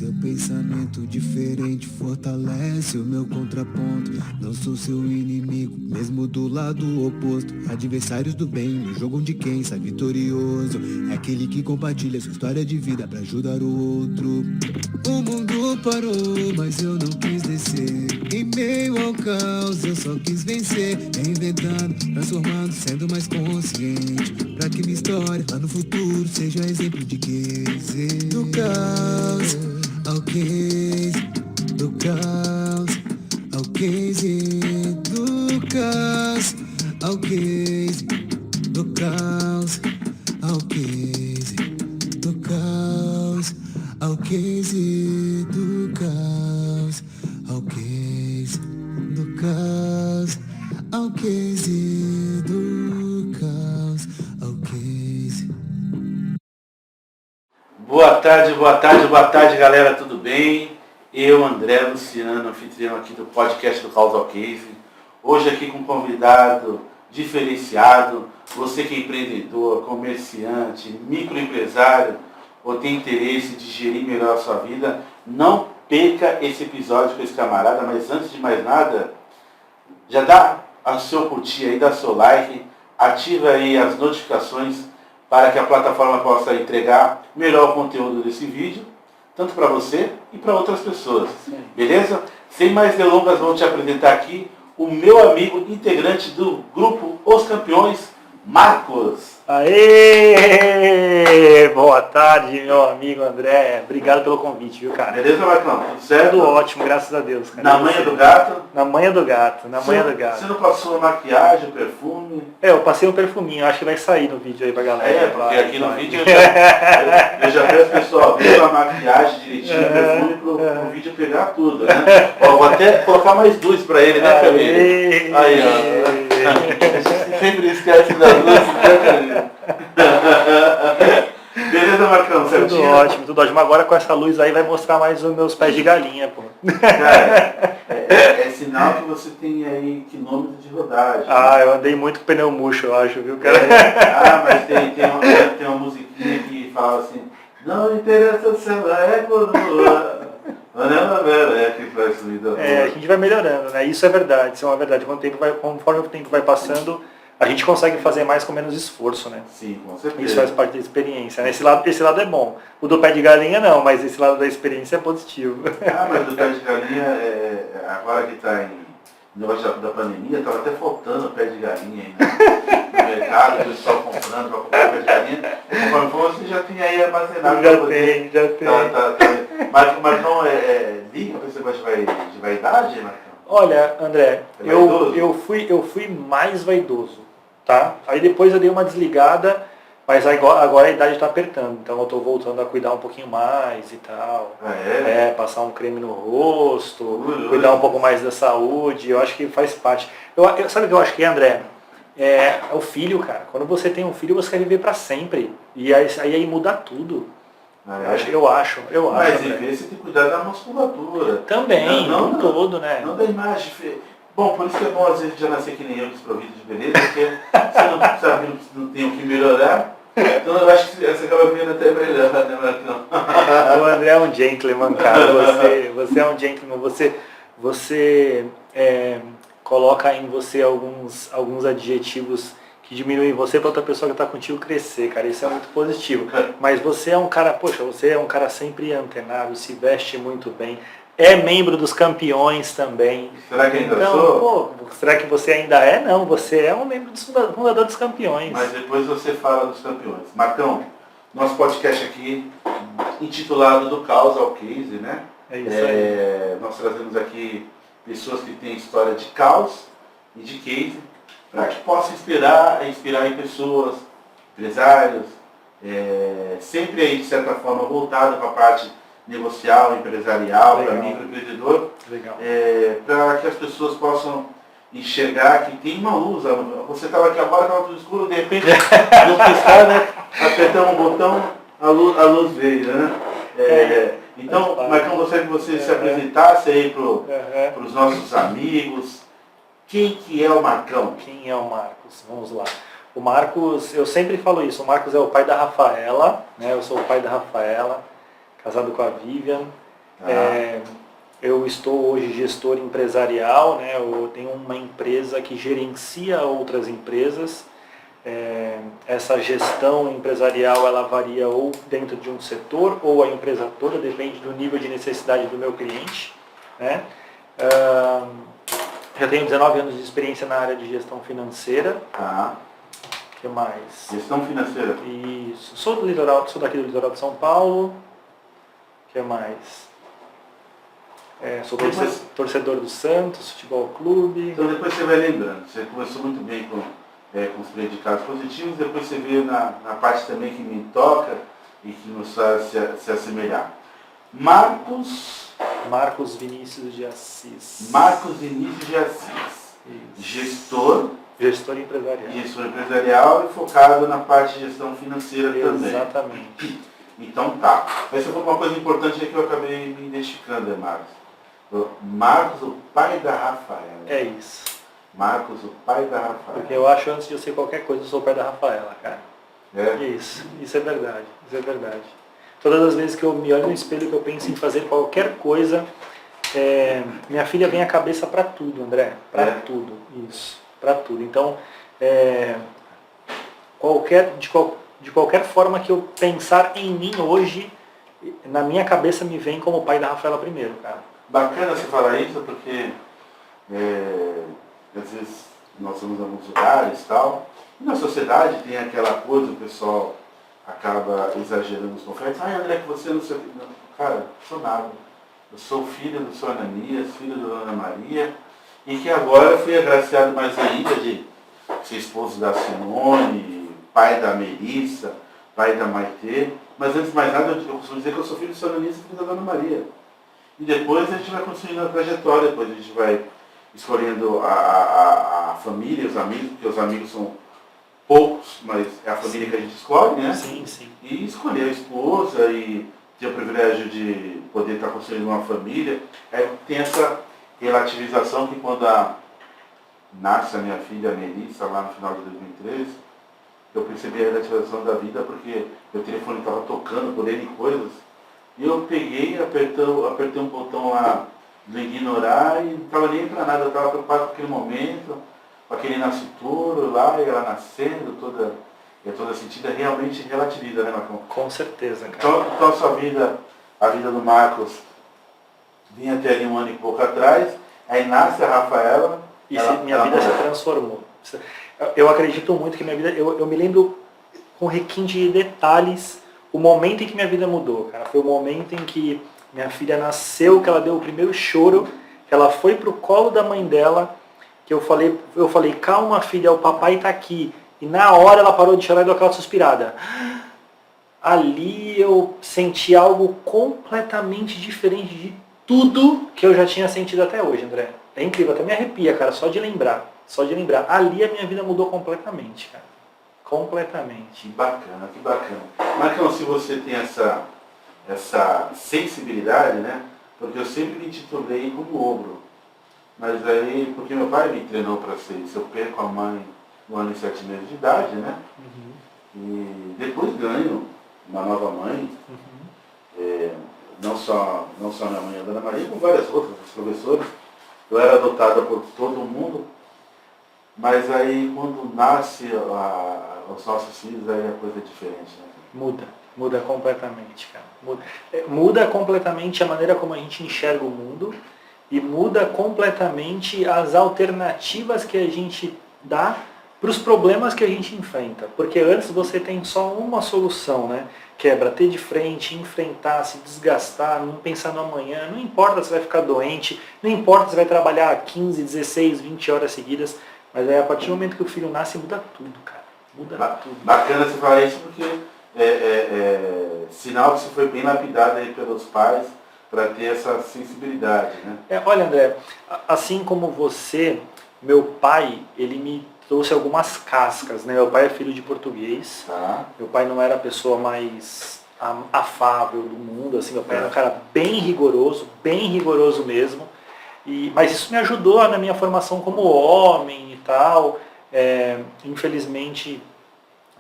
Seu pensamento diferente fortalece o meu contraponto. Não sou seu inimigo, mesmo do lado oposto. Adversários do bem, no jogo onde quem sai vitorioso é aquele que compartilha sua história de vida pra ajudar o outro. O mundo parou, mas eu não quis descer. Em meio ao caos eu só quis vencer. Reinventando, transformando, sendo mais consciente, pra que minha história lá no futuro seja exemplo de case. Do caos ao case, do caos ao case, do caos ao case, do caos ao case, do caos ao case, do caos ao case, do caos ao case, do caos ao case. Boa tarde, galera, tudo bem? Eu, André Luciano, anfitrião aqui do podcast do Causal Case. Hoje aqui com um convidado diferenciado. Você que é empreendedor, comerciante, microempresário ou tem interesse de gerir melhor a sua vida, não perca esse episódio com esse camarada. Mas antes de mais nada, já dá o seu curtir aí, dá seu like, ativa aí as notificações para que a plataforma possa entregar melhor o conteúdo desse vídeo, tanto para você e para outras pessoas. Beleza? Sem mais delongas, vou te apresentar aqui o meu amigo integrante do grupo Os Campeões, Marcos. Aê! Boa tarde, meu amigo André. Obrigado pelo convite, viu, cara? Beleza, Marcão? Tudo certo? Tudo ótimo, graças a Deus, cara. Na manha do gato? Na manha do gato, na manha do gato. Você não passou maquiagem, perfume? Eu passei um perfuminho, acho que vai sair no vídeo aí pra galera. Porque aqui no vídeo eu já peço pessoal ver a maquiagem direitinho, perfume pro vídeo pegar tudo, né? Ó, vou até colocar mais luz pra ele, né, Camille? Aí, ó. Sempre esquece da luz, né, Camille? Beleza, Marcão? Tudo ótimo, tudo ótimo. Agora com essa luz aí vai mostrar mais os meus pés de galinha, pô. Cara, é sinal que você tem aí quilômetros de rodagem. Né? Eu andei muito com pneu murcho, eu acho, viu, cara? Mas tem uma musiquinha que fala assim, não interessa se ela é coroa. A gente vai melhorando, né? Isso é verdade, isso é uma verdade. Conforme o tempo vai passando, a gente consegue fazer mais com menos esforço, né? Sim, com certeza. Isso faz parte da experiência, né? Esse lado é bom. O do pé de galinha não, mas esse lado da experiência é positivo. Mas do pé de galinha, agora que está em negócio da pandemia, estava até faltando o pé de galinha aí, né? No mercado, o pessoal comprando para comprar o pé de galinha. Conforme você já tem aí armazenado. Já tem. Mas não liga para esse negócio de vaidade, Marcão? Olha, André, eu fui mais vaidoso, tá? Aí depois eu dei uma desligada, mas agora a idade está apertando, então eu estou voltando a cuidar um pouquinho mais e tal. Passar um creme no rosto, cuidar um pouco mais da saúde, eu acho que faz parte. Sabe o que eu acho que é, André? É o filho, cara. Quando você tem um filho, você quer viver para sempre. E aí muda tudo. Eu acho. Mas em vez você tem que cuidar da musculatura. Também, não todo, né? Não da imagem feia. Bom, por isso que é bom às vezes já nascer que nem eu, desprovido de beleza, porque você não sabe, não tem o que melhorar. Então eu acho que você acaba vendo até melhor, né, Marcão? O André é um gentleman, cara. Você é um gentleman. Você coloca em você alguns adjetivos que diminuem você para outra pessoa que está contigo crescer, cara. Isso é muito positivo. Mas você é um cara, você é um cara sempre antenado, se veste muito bem. É membro dos campeões também. Será que ainda sou? Será que você ainda é? Não, você é um membro dos fundador dos campeões. Mas depois você fala dos campeões. Marcão, nosso podcast aqui, intitulado do Caos ao Case, né? É isso aí. Nós trazemos aqui pessoas que têm história de caos e de case, para que possa inspirar em pessoas, empresários, sempre aí de certa forma voltado para a parte negocial, empresarial, para microempreendedor, para que as pessoas possam enxergar que tem uma luz. Você estava aqui agora, estava tudo escuro, de repente, no piscar, né? Apertamos um botão, a luz veio, né? Então, Marcão, gostaria que você se apresentasse aí para os nossos amigos. Quem que é o Marcão? Quem é o Marcos? Vamos lá. O Marcos, eu sempre falo isso, o Marcos é o pai da Rafaela, né? Eu sou o pai da Rafaela, casado com a Vivian. Eu estou hoje gestor empresarial, né? Eu tenho uma empresa que gerencia outras empresas. Essa gestão empresarial ela varia ou dentro de um setor ou a empresa toda, depende do nível de necessidade do meu cliente, né? Já tenho 19 anos de experiência na área de gestão financeira. O que mais? Gestão financeira. Isso. Sou daqui do litoral de São Paulo. O que mais? Sou torcedor do Santos Futebol Clube. Então depois você vai lembrando. Você começou muito bem com os predicados positivos, depois você veio na parte também que me toca e que nos faz se assemelhar. Marcos Vinícius de Assis. Marcos Vinícius de Assis. Isso. Gestor empresarial e focado na parte de gestão financeira também. Exatamente. Então tá. Essa foi uma coisa importante que eu acabei me identificando, Marcos. Marcos, o pai da Rafaela. É isso. Marcos, o pai da Rafaela. Porque eu acho, antes de eu ser qualquer coisa, eu sou o pai da Rafaela, cara. Isso é verdade. Todas as vezes que eu me olho no espelho, que eu penso em fazer qualquer coisa, minha filha vem à cabeça para tudo, André. Para tudo. Isso. Para tudo. Então, de qualquer forma que eu pensar em mim hoje, na minha cabeça me vem como o pai da Rafaela primeiro, cara. Bacana você falar isso, porque às vezes nós somos em alguns lugares e tal, e na sociedade tem aquela coisa, o pessoal acaba exagerando os confetes. André, que você não sei o que. Cara, não sou nada. Eu sou filho do seu Ananias, filho da Ana Maria, e que agora fui agraciado mais ainda de ser esposo da Simone, pai da Melissa, pai da Maitê. Mas antes de mais nada, eu costumo dizer que eu sou filho do seu Ananias e filho da Ana Maria. E depois a gente vai construindo a trajetória, depois a gente vai escolhendo a família, os amigos, porque os amigos são poucos, mas é a família que a gente escolhe, né? Sim, sim. E escolher a esposa e ter o privilégio de poder estar construindo uma família. Tem essa relativização que quando nasce a minha filha Melissa, lá no final de 2013, eu percebi a relativização da vida porque meu telefone estava tocando por N coisas. E eu peguei, apertei um botão lá do ignorar e não estava nem para nada, eu estava preocupado com aquele momento, com aquele nascituro lá, e ela nascendo, toda sentida, realmente relativiza, né, Marcão? Com certeza, cara. Então a sua vida, a vida do Marcos, vinha até ali um ano e pouco atrás, aí nasce a Rafaela. E minha vida se transformou. Eu acredito muito que minha vida, eu me lembro com requinte de detalhes o momento em que minha vida mudou, cara. Foi o momento em que minha filha nasceu, que ela deu o primeiro choro, que ela foi pro colo da mãe dela, que eu falei, calma filha, o papai tá aqui. E na hora ela parou de chorar e deu aquela suspirada. Ali eu senti algo completamente diferente de tudo que eu já tinha sentido até hoje, André. É incrível, até me arrepia, cara, só de lembrar. Ali a minha vida mudou completamente, cara. Completamente. Que bacana, que bacana. Marcão, se você tem essa sensibilidade, né? Porque eu sempre me intitulei como ogro. Mas aí, porque meu pai me treinou para ser isso, eu perco a mãe no ano e 7 meses de idade, né? E depois ganho uma nova mãe. Não só a minha mãe, a Dona Maria, como várias outras, as professoras. Eu era adotada por todo mundo. Mas aí, quando nasce os nossos filhos, aí a coisa é diferente, né? Muda completamente, cara. Muda completamente a maneira como a gente enxerga o mundo e muda completamente as alternativas que a gente dá para os problemas que a gente enfrenta. Porque antes você tem só uma solução, né? Que é bater de frente, enfrentar, se desgastar, não pensar no amanhã. Não importa se vai ficar doente, não importa se vai trabalhar 15, 16, 20 horas seguidas. Mas aí a partir do momento que o filho nasce, muda tudo, cara. Muda tudo. Bacana você falar isso porque sinal que você foi bem lapidado aí pelos pais para ter essa sensibilidade, né? Olha, André, assim como você, meu pai, ele me trouxe algumas cascas, né? Meu pai é filho de português. Tá. Meu pai não era a pessoa mais afável do mundo, assim. Meu pai era um cara bem rigoroso mesmo. Mas isso me ajudou na minha formação como homem e tal. Infelizmente,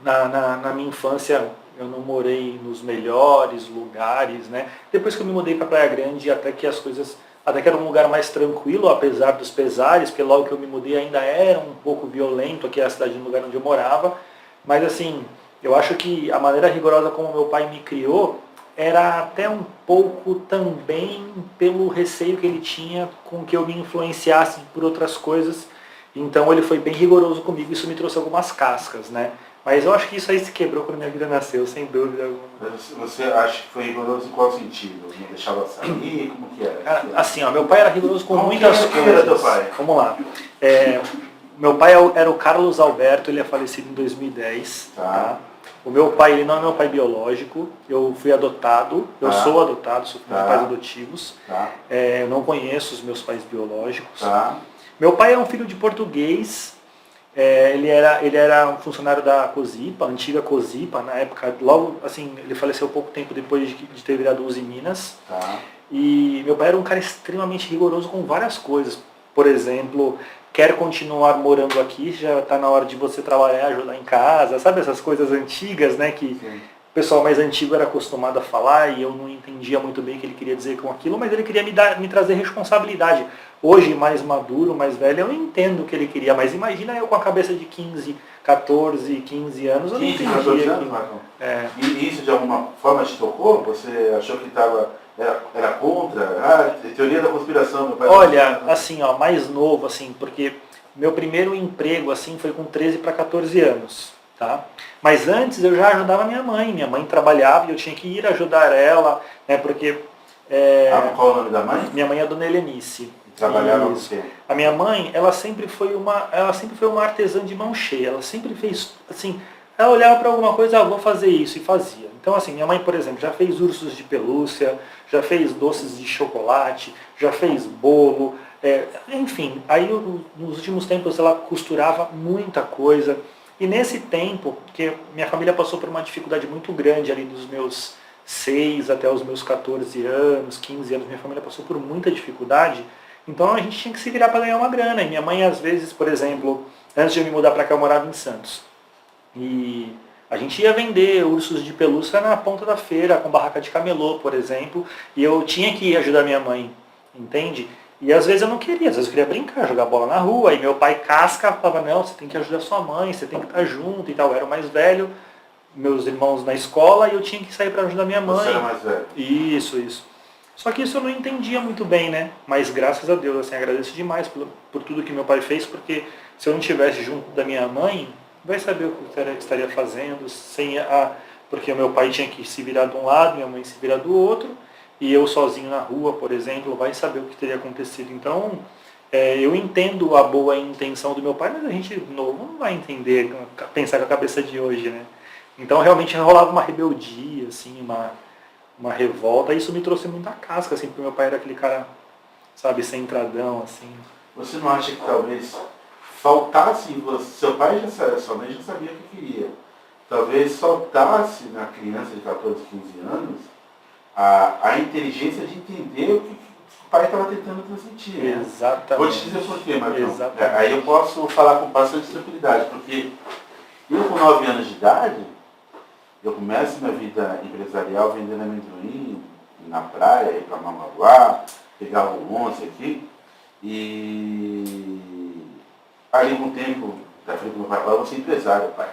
na minha infância, eu não morei nos melhores lugares, né? Depois que eu me mudei para Praia Grande, até que era um lugar mais tranquilo, apesar dos pesares, porque logo que eu me mudei ainda era um pouco violento aqui a cidade, no lugar onde eu morava. Mas assim, eu acho que a maneira rigorosa como meu pai me criou era até um pouco também pelo receio que ele tinha com que eu me influenciasse por outras coisas. Então ele foi bem rigoroso comigo, isso me trouxe algumas cascas, né? Mas eu acho que isso aí se quebrou quando minha vida nasceu, sem dúvida alguma. Você acha que foi rigoroso em qual sentido? Não deixava sair? Como que era? Cara, assim, ó, meu pai era rigoroso com Como muitas quem era teu coisas. pai? Vamos lá. Meu pai era o Carlos Alberto, ele é falecido em 2010. Tá? O meu pai, ele não é meu pai biológico, eu fui adotado, eu sou adotado, sou filho de pais adotivos. Eu não conheço os meus pais biológicos. Meu pai é um filho de português. Ele era um funcionário da Cosipa, antiga Cosipa, na época, logo assim, ele faleceu pouco tempo depois de ter virado Uzi Minas. E meu pai era um cara extremamente rigoroso com várias coisas. Por exemplo, quer continuar morando aqui, já está na hora de você trabalhar, ajudar em casa, sabe essas coisas antigas, né, que o pessoal mais antigo era acostumado a falar e eu não entendia muito bem o que ele queria dizer com aquilo, mas ele queria me trazer responsabilidade. Hoje, mais maduro, mais velho, eu entendo o que ele queria, mas imagina eu com a cabeça de 14, 15 anos, eu não entendia. 14 anos, Marcão? E isso de alguma forma te tocou? Você achou que era contra? Teoria da conspiração, meu pai. Olha, assim, ó, mais novo, assim, porque meu primeiro emprego, assim, foi com 13 para 14 anos, tá? Mas antes eu já ajudava minha mãe trabalhava e eu tinha que ir ajudar ela, né, porque... qual é o nome da mãe? Minha mãe é a Dona Helenice. Trabalhava com você? A minha mãe, ela sempre foi uma artesã de mão cheia, ela sempre fez, assim, ela olhava para alguma coisa, vou fazer isso, e fazia. Então, assim, minha mãe, por exemplo, já fez ursos de pelúcia, já fez doces de chocolate, já fez bolo, enfim, aí nos últimos tempos ela costurava muita coisa, e nesse tempo, que minha família passou por uma dificuldade muito grande ali dos meus 6 até os meus 14 anos, 15 anos, minha família passou por muita dificuldade, então a gente tinha que se virar para ganhar uma grana. E minha mãe, às vezes, por exemplo, antes de eu me mudar para cá, eu morava em Santos. E a gente ia vender ursos de pelúcia na ponta da feira, com barraca de camelô, por exemplo. E eu tinha que ir ajudar minha mãe, entende? E às vezes eu não queria, às vezes eu queria brincar, jogar bola na rua. E meu pai casca, falava, não, você tem que ajudar sua mãe, você tem que estar junto e tal. Eu era o mais velho, meus irmãos na escola, e eu tinha que sair para ajudar minha mãe. Você era mais velho? Isso. Só que isso eu não entendia muito bem, né? Mas graças a Deus, assim, agradeço demais por tudo que meu pai fez, porque se eu não estivesse junto da minha mãe, vai saber o que eu estaria fazendo, porque o meu pai tinha que se virar de um lado, minha mãe se virar do outro, e eu sozinho na rua, por exemplo, vai saber o que teria acontecido. Então, eu entendo a boa intenção do meu pai, mas a gente novo não vai entender, pensar com a cabeça de hoje, né? Então, realmente rolava uma rebeldia, assim, uma revolta, e isso me trouxe muita casca, assim, porque meu pai era aquele cara, sabe, centradão, assim. Você não acha que talvez faltasse em você, seu pai já sabia, sua mãe já sabia o que queria, talvez faltasse na criança de 14, 15 anos a inteligência de entender o que o pai estava tentando transmitir. Né? Exatamente. Vou te dizer por quê, Marcão. Aí eu posso falar com bastante tranquilidade, porque eu com 9 anos de idade, eu começo minha vida empresarial vendendo amendoim na praia, ir para Mamaguá, pegar o 11 aqui. E aí com o tempo, da frente do meu pai, eu vou ser empresário, pai.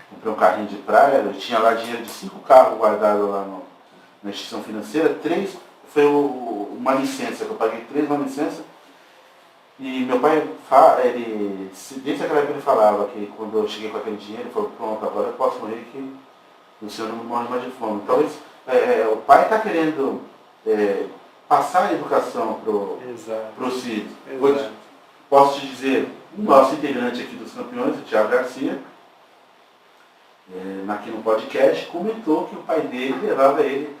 Comprei um carrinho de praia, eu tinha lá dinheiro de 5 carros guardados lá na instituição financeira, 3 foi uma licença, que eu paguei 3 uma licença. E meu pai, desde aquela época ele falava que quando eu cheguei com aquele dinheiro, ele falou, pronto, agora eu posso morrer que o senhor não morre mais de fome. Talvez o pai está querendo passar a educação para os filhos. Posso te dizer, o nosso integrante aqui dos campeões, o Thiago Garcia, aqui no podcast, comentou que o pai dele levava ele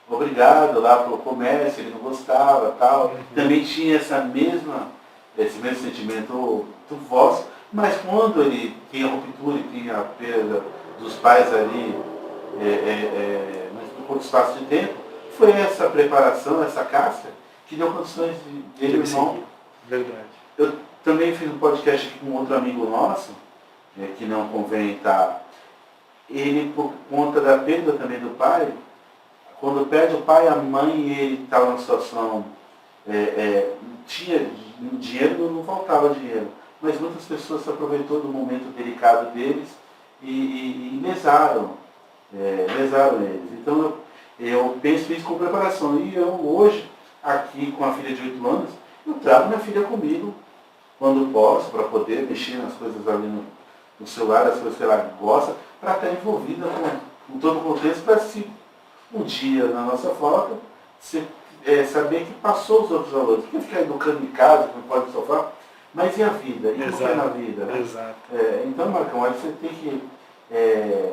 obrigado lá para o comércio, ele não gostava, tal. Também tinha esse mesmo sentimento do vosso, mas quando ele tem a ruptura e tem a perda dos pais ali, mas por pouco espaço de tempo, foi essa preparação, essa casca, que deu condições dele e o irmão. Verdade. Eu também fiz um podcast aqui com outro amigo nosso, que não convém estar ele, por conta da perda também do pai, quando perde o pai, a mãe, ele estava numa situação, tinha dinheiro, não faltava dinheiro, mas muitas pessoas se aproveitou do momento delicado deles e lesaram eles. Então eu penso isso com preparação. E eu hoje, aqui com a filha de 8 anos, eu trago minha filha comigo quando posso, para poder mexer nas coisas ali no celular, as coisas que ela gosta, para estar envolvida com todo o contexto, para se um dia na nossa foto saber que passou os outros valores. Porque ficar educando em casa, que não pode no sofá, mas e a vida? E o que é na vida? Né? Exato. Então, Marcão, aí você tem que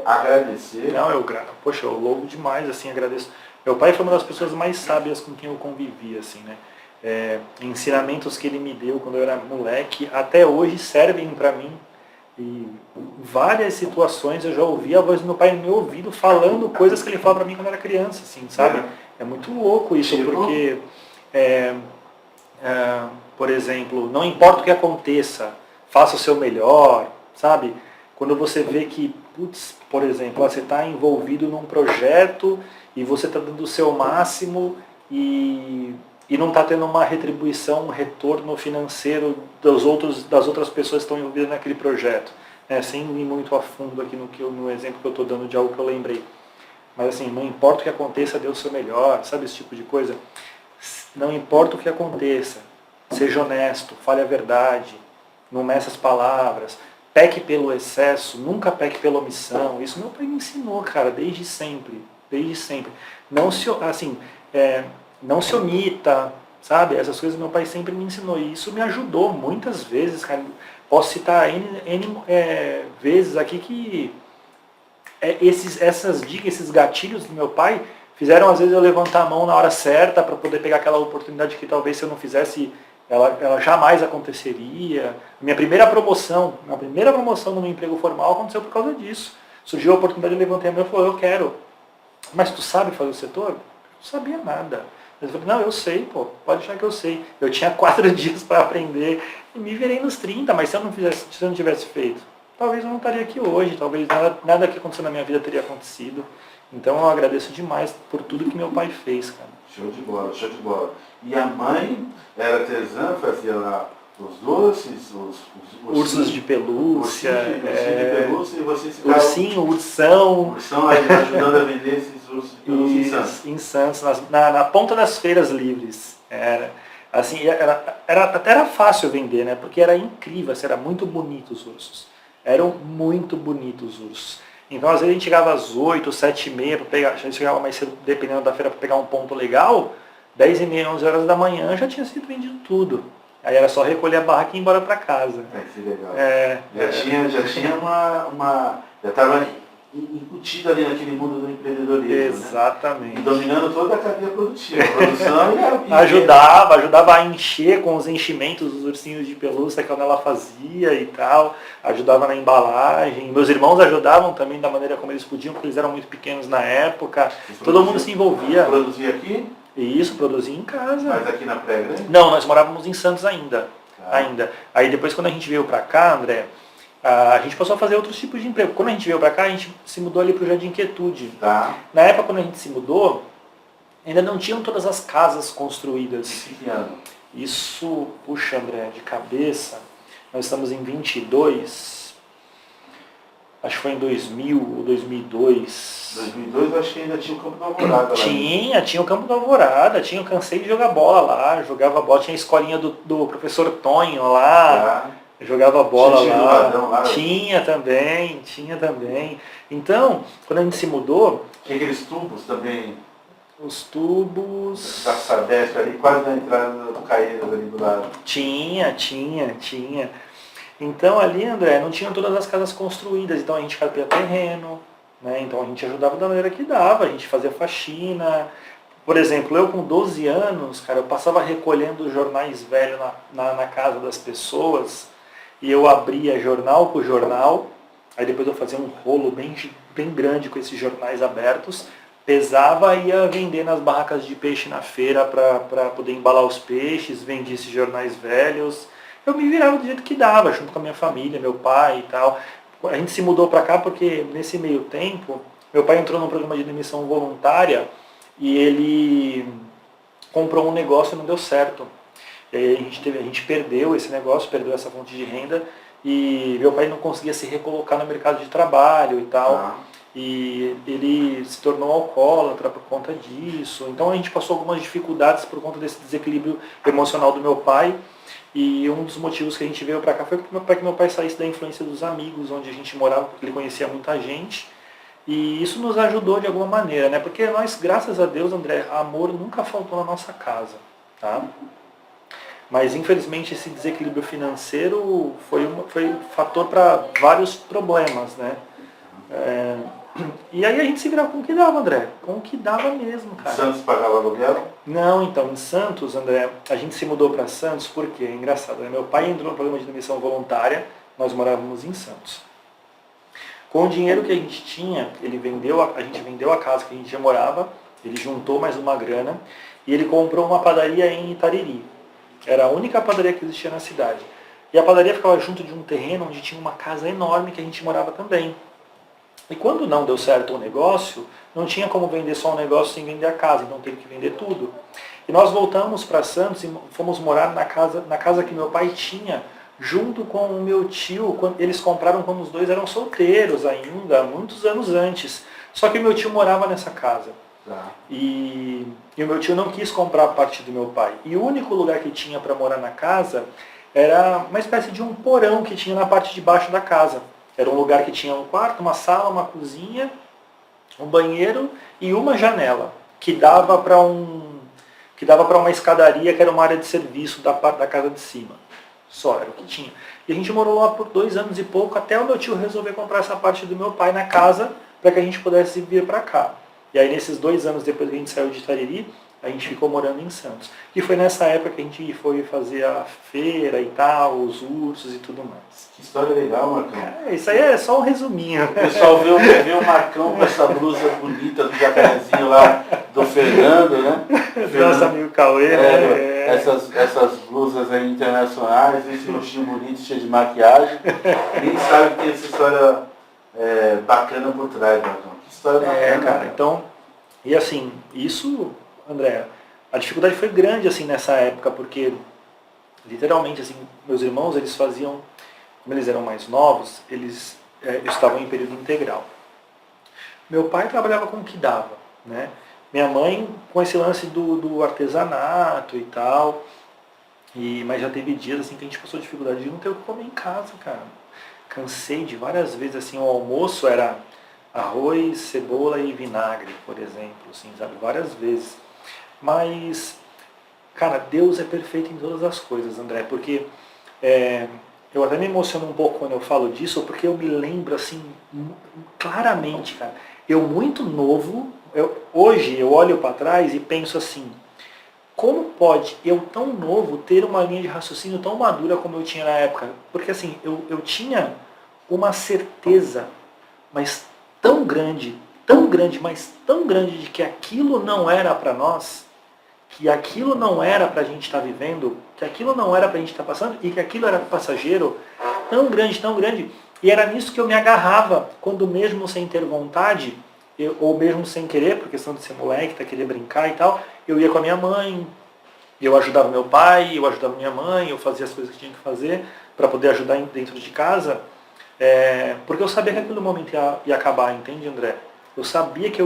agradecer. Não, poxa, eu louvo demais, assim, agradeço. Meu pai foi uma das pessoas mais sábias com quem eu convivi, assim, né? Ensinamentos que ele me deu quando eu era moleque, até hoje servem para mim. E várias situações eu já ouvi a voz do meu pai no meu ouvido falando coisas que ele falava para mim quando eu era criança, assim, sabe? É muito louco isso, porque, por exemplo, não importa o que aconteça, faça o seu melhor, sabe? Quando você vê que, por exemplo, você está envolvido num projeto e você está dando o seu máximo e não está tendo uma retribuição, um retorno financeiro das outras pessoas que estão envolvidas naquele projeto. Sem ir muito a fundo aqui no exemplo que eu estou dando de algo que eu lembrei. Mas assim, não importa o que aconteça, dê o seu melhor, sabe esse tipo de coisa? Não importa o que aconteça, seja honesto, fale a verdade, não meça as palavras, peque pelo excesso, nunca peque pela omissão. Isso meu pai me ensinou, cara, desde sempre. Não se omita, sabe? Essas coisas meu pai sempre me ensinou. E isso me ajudou muitas vezes, cara. Posso citar N vezes aqui que essas dicas, esses gatilhos do meu pai fizeram às vezes eu levantar a mão na hora certa para poder pegar aquela oportunidade que talvez se eu não fizesse, ela jamais aconteceria. Minha primeira promoção no meu emprego formal aconteceu por causa disso. Surgiu a oportunidade, eu levantei a mão e falei, eu quero. Mas tu sabe fazer o setor? Não sabia nada. Eu falei, não, eu sei, pode achar que eu sei. Eu tinha 4 dias para aprender e me virei nos 30, mas se eu não tivesse feito, talvez eu não estaria aqui hoje, talvez nada que aconteceu na minha vida teria acontecido. Então eu agradeço demais por tudo que meu pai fez, cara. Show de bola, show de bola. E a mãe era artesã, fazia lá os doces, os ursos de pelúcia. De pelúcia e você se ursão. Ursão ajudando a vender esses ursos de pelúcia em Santos, na ponta das feiras livres. Até era fácil vender, né? Porque era incrível, era muito bonito os ursos. Eram muito bonitos os ursos. Então, às vezes, a gente chegava às 8, 7h30 para pegar, a gente chegava mais cedo, dependendo da feira, para pegar um ponto legal, 10h30, 11 horas da manhã já tinha sido vendido tudo. Aí era só recolher a barraca e ir embora para casa. Que legal. Já estava incutido ali naquele mundo do empreendedorismo. Exatamente. Né? E dominando toda a cadeia produtiva, a produção e ajudava a encher com os enchimentos dos ursinhos de pelúcia que ela fazia e tal, ajudava na embalagem. Meus irmãos ajudavam também da maneira como eles podiam, porque eles eram muito pequenos na época. Todo mundo se envolvia. Produzia aqui? Isso, produzia em casa. Mas aqui na Pré-Grande? Não, nós morávamos em Santos ainda. Aí depois quando a gente veio para cá, André, a gente passou a fazer outros tipos de emprego. Quando a gente veio para cá, a gente se mudou ali para o Jardim Quietude. Tá. Na época, quando a gente se mudou, ainda não tinham todas as casas construídas. Que ano? Isso, puxa, André, de cabeça, nós estamos em 22, acho que foi em 2000 ou 2002. 2002 eu acho que ainda tinha o Campo da Alvorada lá. Tinha o Campo da Alvorada, eu cansei de jogar bola lá, jogava bola, tinha a escolinha do professor Tonho lá. Jogava bola lá. Tinha também. Então, quando a gente se mudou... Tinha aqueles tubos também. Os tubos... Da Sabesp ali, quase na entrada do Caeiras ali do lado. Tinha. Então ali, André, não tinham todas as casas construídas, então a gente carpia terreno, né? Então a gente ajudava da maneira que dava, a gente fazia faxina. Por exemplo, eu com 12 anos, cara, eu passava recolhendo jornais velhos na casa das pessoas. E eu abria jornal por jornal, aí depois eu fazia um rolo bem grande com esses jornais abertos, pesava e ia vender nas barracas de peixe na feira para poder embalar os peixes, vendia esses jornais velhos. Eu me virava do jeito que dava, junto com a minha família, meu pai e tal. A gente se mudou para cá porque nesse meio tempo, meu pai entrou num programa de demissão voluntária e ele comprou um negócio e não deu certo. E aí a gente perdeu esse negócio, perdeu essa fonte de renda e meu pai não conseguia se recolocar no mercado de trabalho e tal. E ele se tornou alcoólatra por conta disso. Então a gente passou algumas dificuldades por conta desse desequilíbrio emocional do meu pai. E um dos motivos que a gente veio para cá foi que meu pai saísse da influência dos amigos onde a gente morava, porque ele conhecia muita gente. E isso nos ajudou de alguma maneira, né? Porque nós, graças a Deus, André, amor nunca faltou na nossa casa, tá? Mas infelizmente esse desequilíbrio financeiro foi fator para vários problemas, né? E aí a gente se virava com o que dava, André. Com o que dava mesmo, cara. Santos pagava aluguel? Não, então, em Santos, André, a gente se mudou para Santos porque, é engraçado, né? Meu pai entrou no programa de demissão voluntária, nós morávamos em Santos. Com o dinheiro que a gente tinha, a gente vendeu a casa que a gente já morava, ele juntou mais uma grana e ele comprou uma padaria em Itariri. Era a única padaria que existia na cidade. E a padaria ficava junto de um terreno onde tinha uma casa enorme que a gente morava também. E quando não deu certo o negócio, não tinha como vender só um negócio sem vender a casa, então teve que vender tudo. E nós voltamos para Santos e fomos morar na casa que meu pai tinha, junto com o meu tio. Eles compraram quando os dois eram solteiros ainda, muitos anos antes. Só que meu tio morava nessa casa. E o meu tio não quis comprar a parte do meu pai. E o único lugar que tinha para morar na casa era uma espécie de um porão que tinha na parte de baixo da casa. Era um lugar que tinha um quarto, uma sala, uma cozinha, um banheiro e uma janela, que dava para uma escadaria que era uma área de serviço da casa de cima. Só era o que tinha. E a gente morou lá por 2 anos e pouco, até o meu tio resolver comprar essa parte do meu pai na casa, para que a gente pudesse vir para cá. E aí nesses 2 anos depois que a gente saiu de Itariri, a gente ficou morando em Santos. E foi nessa época que a gente foi fazer a feira e tal, os ursos e tudo mais. Que história legal, Marcão. Isso aí é só um resuminho. O pessoal vê o Marcão com essa blusa bonita do jacarezinho lá do Fernando, né? Nosso amigo Cauê, né? Essas blusas aí internacionais, esse rostinho bonito, cheio de maquiagem. Nem sabe que tem essa história bacana por trás, Marcão. Que história bacana. Cara, então, e assim, isso, André, a dificuldade foi grande assim nessa época, porque literalmente assim, meus irmãos, eles faziam, como eles eram mais novos, eles estavam em período integral. Meu pai trabalhava com o que dava, né? Minha mãe com esse lance do artesanato e tal, mas já teve dias assim que a gente passou dificuldade de não ter o que comer em casa, cara. Cansei de várias vezes, assim, o almoço era arroz, cebola e vinagre, por exemplo, assim, sabe? Várias vezes. Mas, cara, Deus é perfeito em todas as coisas, André, porque eu até me emociono um pouco quando eu falo disso, porque eu me lembro, assim, claramente, cara, eu muito novo, hoje eu olho para trás e penso assim, como pode eu tão novo ter uma linha de raciocínio tão madura como eu tinha na época? Porque assim, eu tinha uma certeza, mas tão grande, mas tão grande de que aquilo não era para nós, que aquilo não era para a gente estar vivendo, que aquilo não era para a gente estar passando e que aquilo era passageiro, tão grande, e era nisso que eu me agarrava, quando mesmo sem ter vontade, ou mesmo sem querer, por questão de ser moleque, querer brincar e tal, eu ia com a minha mãe, eu ajudava meu pai, eu ajudava minha mãe, eu fazia as coisas que tinha que fazer para poder ajudar dentro de casa, porque eu sabia que aquele momento ia acabar, entende, André? Eu sabia que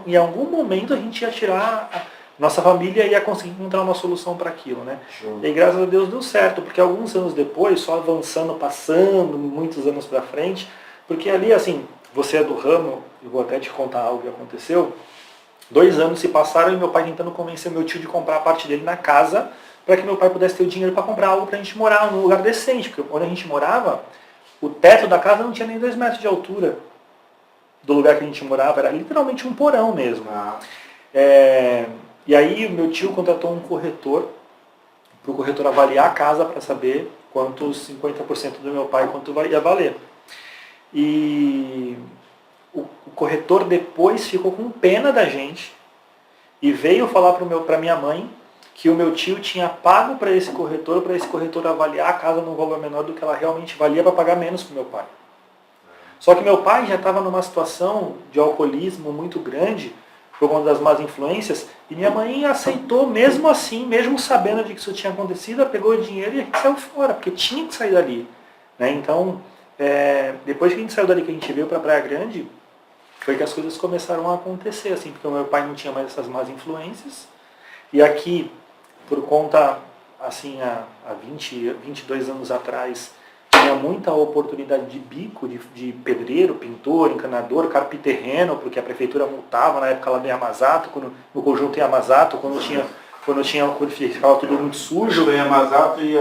em algum momento a gente ia tirar, nossa família ia conseguir encontrar uma solução para aquilo, né? E graças a Deus deu certo, porque alguns anos depois, só avançando, passando, muitos anos para frente, porque ali, assim, você é do ramo, eu vou até te contar algo que aconteceu. 2 anos se passaram e meu pai tentando convencer meu tio de comprar a parte dele na casa, para que meu pai pudesse ter o dinheiro para comprar algo para a gente morar num lugar decente, porque onde a gente morava, o teto da casa não tinha nem 2 metros de altura do lugar que a gente morava, era literalmente um porão mesmo. E aí o meu tio contratou um corretor, para o corretor avaliar a casa para saber quantos 50% do meu pai quanto ia valer. E o corretor depois ficou com pena da gente e veio falar para minha mãe que o meu tio tinha pago para esse corretor avaliar a casa num valor menor do que ela realmente valia para pagar menos para o meu pai. Só que meu pai já estava numa situação de alcoolismo muito grande, por conta das más influências, e minha mãe aceitou mesmo assim, mesmo sabendo de que isso tinha acontecido, ela pegou o dinheiro e a gente saiu fora, porque tinha que sair dali. Né? Então, depois que a gente saiu dali, que a gente veio para Praia Grande, foi que as coisas começaram a acontecer, assim, porque o meu pai não tinha mais essas más influências, e aqui, por conta, assim, há 22 anos atrás, tinha muita oportunidade de bico, de pedreiro, pintor, encanador, carpiterreno, porque a prefeitura multava na época lá do Yamazato, no conjunto Yamazato, quando ficava tudo muito sujo. Foi Yamazato e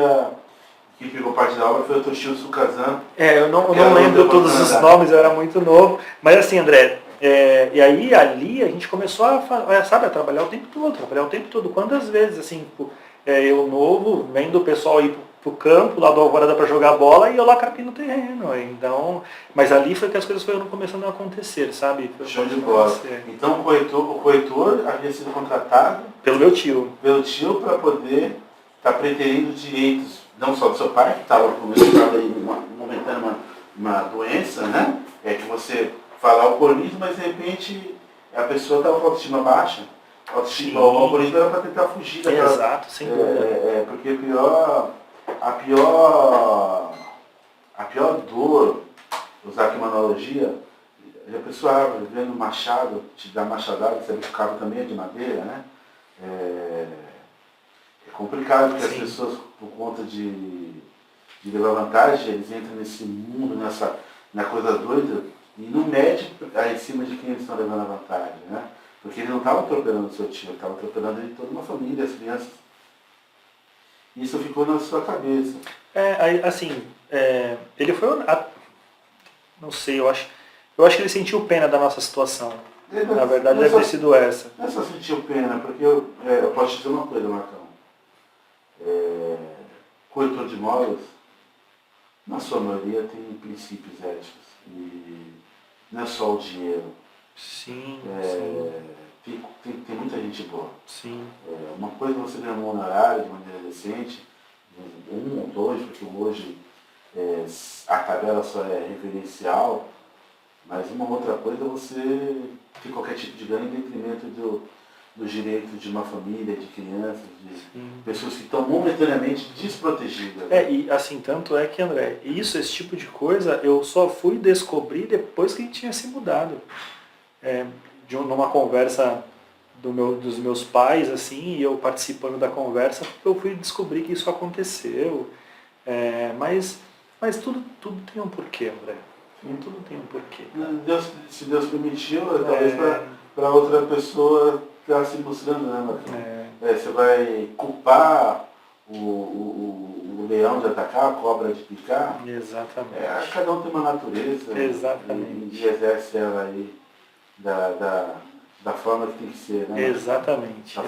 quem pegou parte da obra foi o Toshio Sukazan. Eu não lembro todos os nomes, eu era muito novo. Mas assim, André, e aí ali a gente começou a trabalhar o tempo todo. Quantas vezes, assim, eu novo, vendo o pessoal ir pro campo, lá do Alvorada para jogar bola, e eu lá carpindo o terreno. Então, mas ali foi que as coisas foram começando a acontecer, sabe? Show de bola. Então o corretor havia sido contratado pelo meu tio. Pelo tio para poder estar preterindo direitos, não só do seu pai, que estava aí momentando uma doença, né? Que você fala alcoolismo, mas de repente a pessoa estava com a autoestima baixa. O alcoolismo era para tentar fugir daquela... Exato, sem dúvida. Porque a pior dor, usar aqui uma analogia, a pessoa vendo machado, te dá machadada, você vê que o cabo também é de madeira, né? É complicado, porque as pessoas, por conta de levar vantagem, eles entram nesse mundo, na coisa doida, e não mede em cima de quem eles estão levando a vantagem, né? Porque ele não estava atropelando o seu tio, ele estava atropelando toda uma família, as crianças. Isso ficou na sua cabeça. Ele foi... Não sei, eu acho que ele sentiu pena da nossa situação. Na verdade, deve ter sido essa. Não é só sentiu pena, porque eu posso te dizer uma coisa, Marcão. Corretor de imóveis, na sua maioria, tem princípios éticos. E não é só o dinheiro. Sim. Tem muita gente boa. Sim. Uma coisa é você ganhar um honorário de maneira decente, um ou dois, porque hoje a tabela só é referencial, mas uma outra coisa é você ter qualquer tipo de ganho em detrimento dos direitos de uma família, de crianças, de pessoas que estão momentaneamente desprotegidas. E assim, tanto é que, André, esse tipo de coisa eu só fui descobrir depois que a gente tinha se mudado. Numa conversa dos meus pais, assim, e eu participando da conversa, eu fui descobrir que isso aconteceu. Mas tudo tem um porquê, André. Tudo tem um porquê. Se Deus permitiu, talvez para outra pessoa estar se mostrando, né, Marcão? Você vai culpar o leão de atacar, a cobra de picar? Exatamente. Cada um tem uma natureza. Exatamente. E exerce ela aí da forma que tem que ser, né? Exatamente.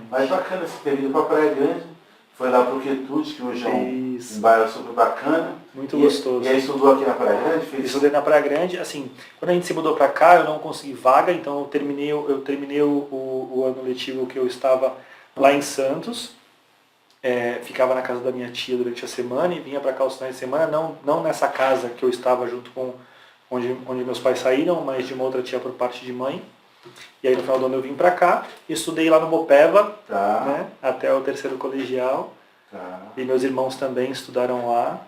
Mas bacana você ter vindo para Praia Grande, foi lá para o Quietude, que hoje é um bairro super bacana. Muito gostoso. E aí estudou aqui na Praia Grande? Estudei na Praia Grande, assim, quando a gente se mudou para cá, eu não consegui vaga, então eu terminei o ano letivo que eu estava lá em Santos, ficava na casa da minha tia durante a semana e vinha para cá os finais de semana, não nessa casa que eu estava junto com onde meus pais saíram, mas de uma outra tia por parte de mãe. E aí no final do ano eu vim pra cá, estudei lá no Bopeva, né, até o terceiro colegial. E meus irmãos também estudaram lá.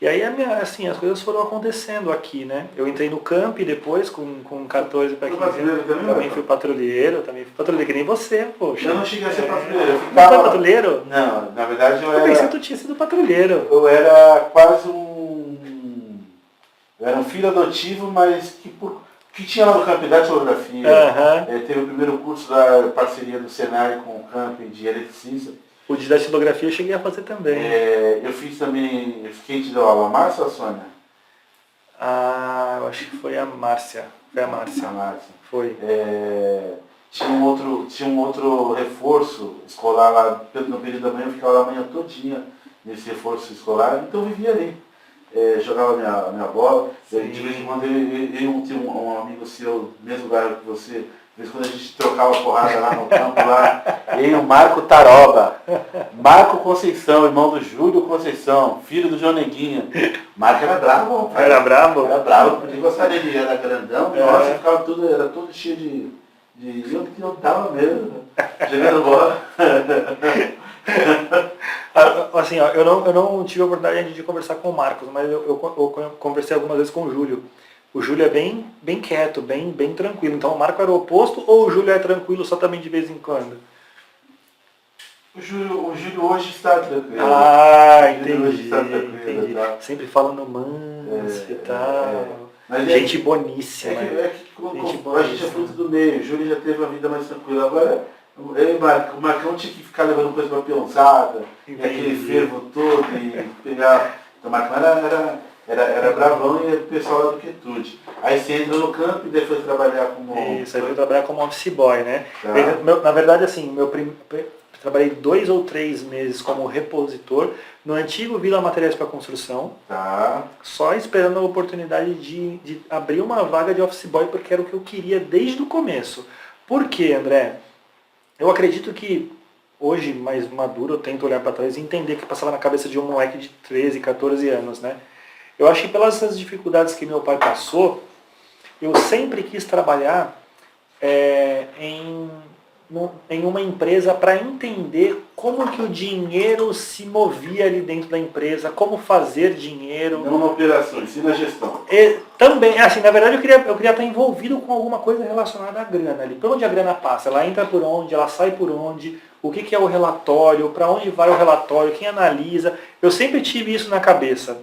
E aí as coisas foram acontecendo aqui, né? Eu entrei no camp depois, com 14 para 15 anos. Também fui patrulheiro, que nem você, poxa. Eu não cheguei a ser patrulheiro. Não foi patrulheiro? Não, na verdade eu pensei que tu tinha sido patrulheiro. Eu era quase eu era um filho adotivo, mas que tinha lá no camp da datilografia. Teve o primeiro curso da parceria do Senai com o camp de eletricista. O de datilografia eu cheguei a fazer também. Eu fiz também. Quem te deu aula? A Márcia ou a Sônia? Eu acho que foi a Márcia. Foi a Márcia. Foi. Tinha um outro reforço escolar lá no período da manhã, eu ficava lá a manhã todinha nesse reforço escolar, então eu vivia ali. Jogava minha bola. De vez em quando eu tinha um amigo seu, mesmo lugar que você, vez quando a gente trocava porrada lá no campo, lá, e o Marco Taroba, Marco Conceição, irmão do Júlio Conceição, filho do João Neguinha. Marco era bravo, pai. Era bravo? Era bravo, podia gostar dele, era grandão, nossa, ficava tudo, era todo cheio de eu que não tava mesmo, jogando bola. Assim, ó, eu não tive a oportunidade de conversar com o Marcos, mas eu conversei algumas vezes com o Júlio. O Júlio é bem quieto, bem tranquilo. Então o Marco era o oposto ou o Júlio é tranquilo só também de vez em quando? O Júlio hoje está tranquilo. Ah, entendi. Tá? Sempre falando manso e tal. Mas gente boníssima. A gente é fruto do meio. O Júlio já teve uma vida mais tranquila. Agora, o Marcão tinha que ficar levando coisa pra peãozada, e aquele fervo todo, e pegar. Então o Marcão era bravão e o pessoal era do quietude. Aí você entra no campo e depois trabalhar como... Isso, aí foi trabalhar como office boy, né? Tá. Na verdade, assim, trabalhei 2 ou 3 meses como repositor no antigo Vila Materiais para Construção, tá. Só esperando a oportunidade de abrir uma vaga de office boy, porque era o que eu queria desde o começo. Por quê, André? Eu acredito que hoje, mais maduro, eu tento olhar para trás e entender o que passava na cabeça de um moleque de 13, 14 anos, né? Eu acho que pelas essas dificuldades que meu pai passou, eu sempre quis trabalhar em uma empresa para entender como que o dinheiro se movia ali dentro da empresa, como fazer dinheiro. Não uma operação, ensina a gestão. Também, assim, na verdade eu queria estar envolvido com alguma coisa relacionada à grana ali. Por onde a grana passa? Ela entra por onde? Ela sai por onde? O que é o relatório? Para onde vai o relatório? Quem analisa? Eu sempre tive isso na cabeça.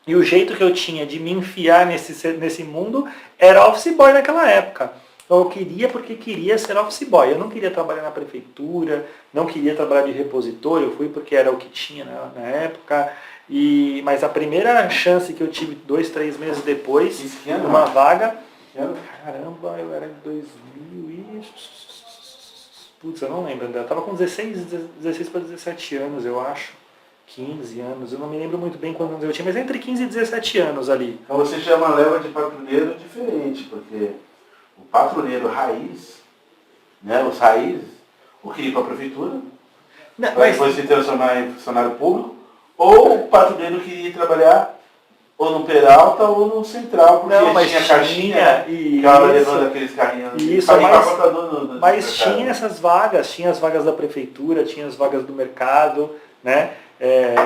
E o jeito que eu tinha de me enfiar nesse mundo era office boy naquela época. Então eu queria porque queria ser office boy. Eu não queria trabalhar na prefeitura, não queria trabalhar de repositor, eu fui porque era o que tinha na época. Mas a primeira chance que eu tive 2, 3 meses depois, uma vaga... Caramba, eu era de 2000 e... Putz, eu não lembro, André. Eu estava com 16 para 17 anos, eu acho. 15 anos, eu não me lembro muito bem quantos anos eu tinha, mas entre 15 e 17 anos ali. Então você já é uma leva de patrulheiro diferente, porque o patrulheiro raiz, né, os raízes, ou queria ir para a prefeitura, para depois se transformar em funcionário público, ou o patrulheiro queria trabalhar ou no Peralta ou no Central, porque tinha caixinha, ficava levando aqueles carrinhos. Isso, mas tinha essas vagas, tinha as vagas da prefeitura, tinha as vagas do mercado, né?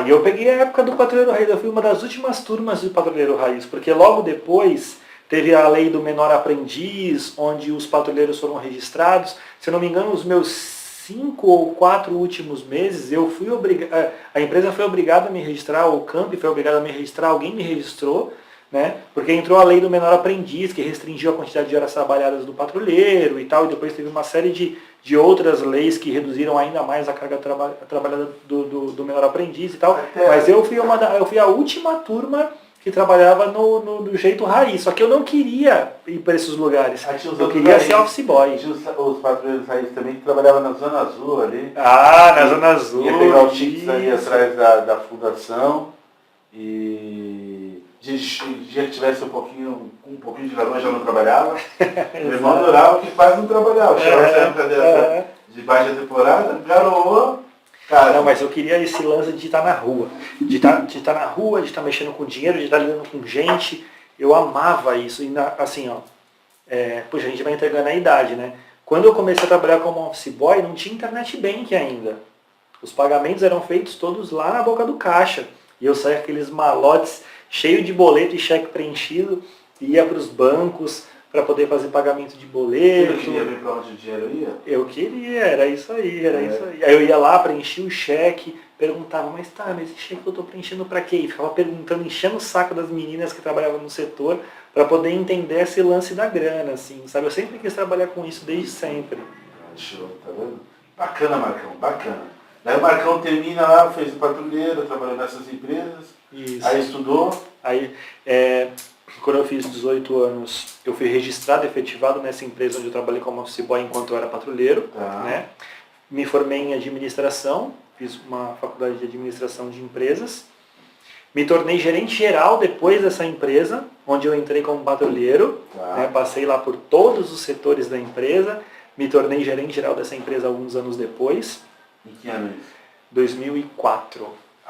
E eu peguei a época do Patrulheiro Raiz, eu fui uma das últimas turmas do Patrulheiro Raiz, porque logo depois teve a lei do menor aprendiz, onde os patrulheiros foram registrados. Se eu não me engano, os meus 5 ou 4 últimos meses, a empresa foi obrigada a me registrar, o Camp foi obrigado a me registrar, alguém me registrou, né? Porque entrou a lei do menor aprendiz, que restringiu a quantidade de horas trabalhadas do patrulheiro e tal, e depois teve uma série de outras leis que reduziram ainda mais a carga trabalhada do menor aprendiz e tal. Mas eu fui a última turma que trabalhava no jeito raiz, só que eu não queria ir para esses lugares. Eu queria ser office boy. Tinha os patrulheiros raiz também que trabalhavam na Zona Azul ali. Na Zona Azul. Ia pegar os tickets ali atrás da fundação e dia que tivesse um pouquinho de calor já não trabalhava. Meu irmão adorava que quase não trabalhava. Chegava essa época de baixa temporada, garoou. Cara, não, mas eu queria esse lance de estar na rua. De estar na rua, de estar mexendo com dinheiro, de estar lidando com gente. Eu amava isso. E assim, ó. Puxa, a gente vai entregando a idade, né? Quando eu comecei a trabalhar como office boy, não tinha internet bank ainda. Os pagamentos eram feitos todos lá na boca do caixa. E eu saía aqueles malotes cheio de boleto e cheque preenchido, ia para os bancos para poder fazer pagamento de boleto. Você queria ver para onde o dinheiro ia? Eu queria, era isso aí. Aí eu ia lá, preenchia o cheque, perguntava, mas esse cheque eu estou preenchendo para quê? E ficava perguntando, enchendo o saco das meninas que trabalhavam no setor para poder entender esse lance da grana, assim, sabe? Eu sempre quis trabalhar com isso, desde sempre. Show, tá vendo? Bacana, Marcão, bacana. Daí o Marcão termina lá, fez o patrulheiro, trabalhou nessas empresas. Isso. Aí estudou. Aí, quando eu fiz 18 anos, eu fui registrado, efetivado nessa empresa onde eu trabalhei como office boy enquanto eu era patrulheiro. Né? Me formei em administração, fiz uma faculdade de administração de empresas. Me tornei gerente geral depois dessa empresa, onde eu entrei como patrulheiro, né? Passei lá por todos os setores da empresa, me tornei gerente geral dessa empresa alguns anos depois. Em que ano isso? 2004.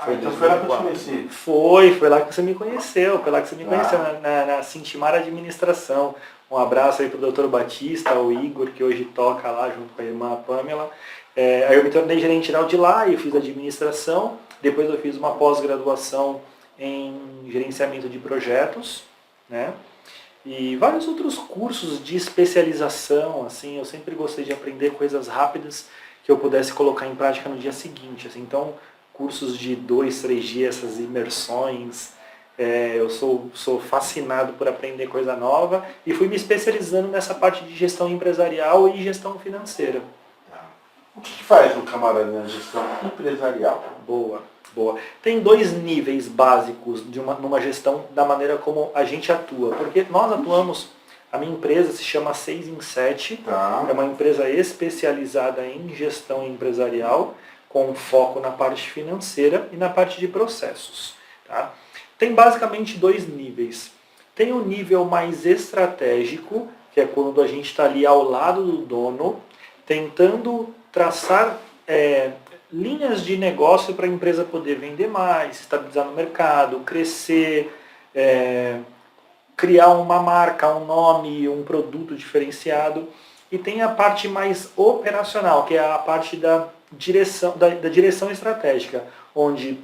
Então foi lá que eu te conheci. Foi lá que você me conheceu, na Cintimar Administração. Um abraço aí pro Dr. Batista, o Igor, que hoje toca lá junto com a irmã Pamela. Aí eu me tornei gerente geral de lá, eu fiz administração, depois eu fiz uma pós-graduação em gerenciamento de projetos, né? E vários outros cursos de especialização, assim, eu sempre gostei de aprender coisas rápidas que eu pudesse colocar em prática no dia seguinte, assim. Então, cursos de 2, 3 dias, essas imersões, eu sou fascinado por aprender coisa nova e fui me especializando nessa parte de gestão empresarial e gestão financeira. O que faz um camarada na gestão empresarial? Boa. Tem 2 níveis básicos numa gestão da maneira como a gente atua. Porque nós atuamos, a minha empresa se chama 6 em 7, é uma empresa especializada em gestão empresarial, com foco na parte financeira e na parte de processos. Tá? Tem basicamente 2 níveis. Tem o nível mais estratégico, que é quando a gente está ali ao lado do dono, tentando traçar linhas de negócio para a empresa poder vender mais, estabilizar no mercado, crescer, criar uma marca, um nome, um produto diferenciado. E tem a parte mais operacional, que é a parte da direção estratégica, onde,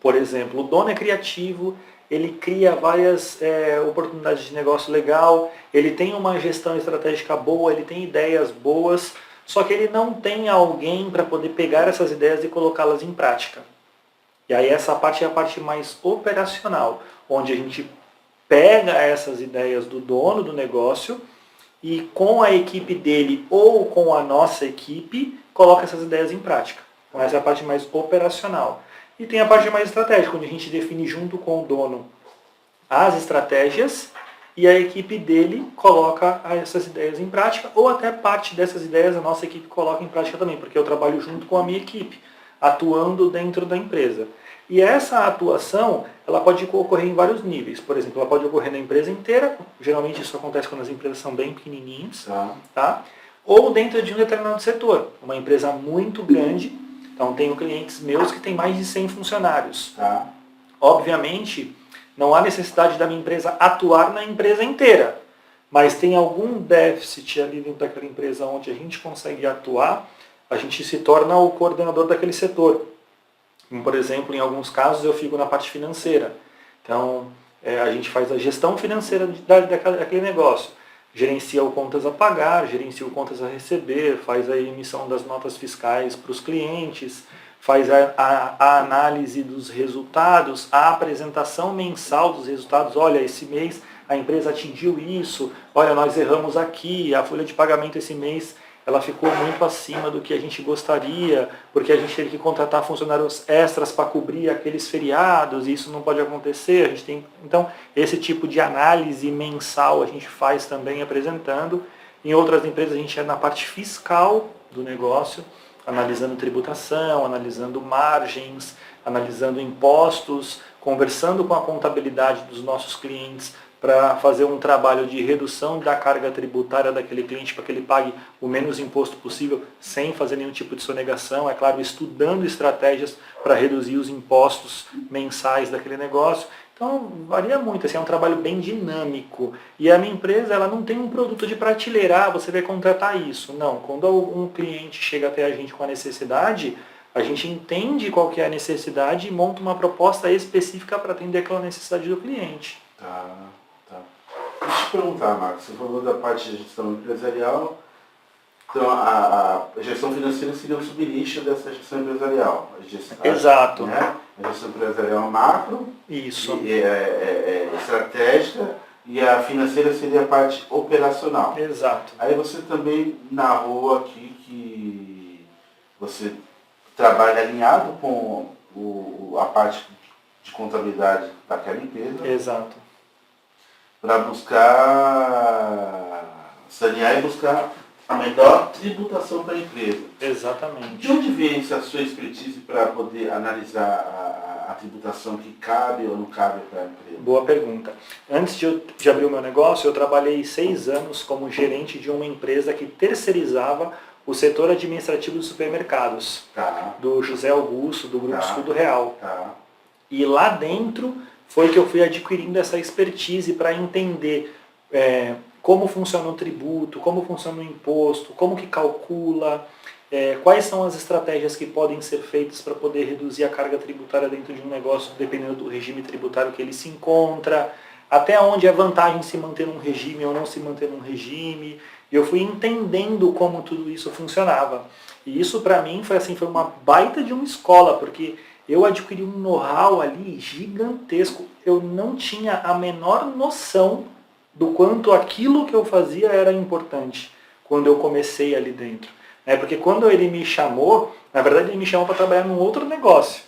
por exemplo, o dono é criativo, ele cria várias oportunidades de negócio legal, ele tem uma gestão estratégica boa, ele tem ideias boas, só que ele não tem alguém para poder pegar essas ideias e colocá-las em prática. E aí essa parte é a parte mais operacional, onde a gente pega essas ideias do dono do negócio e com a equipe dele ou com a nossa equipe, coloca essas ideias em prática. Então essa é a parte mais operacional. E tem a parte mais estratégica, onde a gente define junto com o dono as estratégias e a equipe dele coloca essas ideias em prática, ou até parte dessas ideias a nossa equipe coloca em prática também, porque eu trabalho junto com a minha equipe, atuando dentro da empresa. E essa atuação, ela pode ocorrer em vários níveis. Por exemplo, ela pode ocorrer na empresa inteira, geralmente isso acontece quando as empresas são bem pequenininhas, tá? Ou dentro de um determinado setor, uma empresa muito grande. Então, tenho clientes meus que têm mais de 100 funcionários. Obviamente, não há necessidade da minha empresa atuar na empresa inteira, mas tem algum déficit ali dentro daquela empresa onde a gente consegue atuar, a gente se torna o coordenador daquele setor. Como, por exemplo, em alguns casos eu fico na parte financeira. Então, a gente faz a gestão financeira daquele negócio. Gerencia o contas a pagar, gerencia o contas a receber, faz a emissão das notas fiscais para os clientes, faz a análise dos resultados, a apresentação mensal dos resultados. Olha, esse mês a empresa atingiu isso, olha, nós erramos aqui, a folha de pagamento esse mês ela ficou muito acima do que a gente gostaria, porque a gente teve que contratar funcionários extras para cobrir aqueles feriados, e isso não pode acontecer. A gente tem, então, esse tipo de análise mensal a gente faz também apresentando. Em outras empresas a gente é na parte fiscal do negócio, analisando tributação, analisando margens, analisando impostos, conversando com a contabilidade dos nossos clientes para fazer um trabalho de redução da carga tributária daquele cliente para que ele pague o menos imposto possível sem fazer nenhum tipo de sonegação, é claro, estudando estratégias para reduzir os impostos mensais daquele negócio. Então varia muito, assim, é um trabalho bem dinâmico. E a minha empresa ela não tem um produto de prateleira, você vai contratar isso. Não, quando um cliente chega até a gente com a necessidade, a gente entende qual que é a necessidade e monta uma proposta específica para atender aquela necessidade do cliente. Tá. Deixa eu te perguntar, Marcos, você falou da parte de gestão empresarial, então a gestão financeira seria um subnicho dessa gestão empresarial. Exato. Né? A gestão empresarial macro, isso. Estratégica, e a financeira seria a parte operacional. Exato. Aí você também narrou aqui que você trabalha alinhado com a parte de contabilidade daquela empresa. Exato. Para buscar sanear e buscar a melhor tributação para a empresa. Exatamente. De onde vem essa sua expertise para poder analisar a tributação que cabe ou não cabe para a empresa? Boa pergunta. Antes de abrir o meu negócio, eu trabalhei 6 anos como gerente de uma empresa que terceirizava o setor administrativo dos supermercados, do José Augusto, do Grupo Escudo Real. E lá dentro foi que eu fui adquirindo essa expertise para entender como funciona o tributo, como funciona o imposto, como que calcula, quais são as estratégias que podem ser feitas para poder reduzir a carga tributária dentro de um negócio, dependendo do regime tributário que ele se encontra, até onde é vantagem se manter num regime ou não se manter num regime. E eu fui entendendo como tudo isso funcionava. E isso para mim foi uma baita de uma escola, porque eu adquiri um know-how ali gigantesco. Eu não tinha a menor noção do quanto aquilo que eu fazia era importante quando eu comecei ali dentro. Porque quando ele me chamou, na verdade ele me chamou para trabalhar num outro negócio,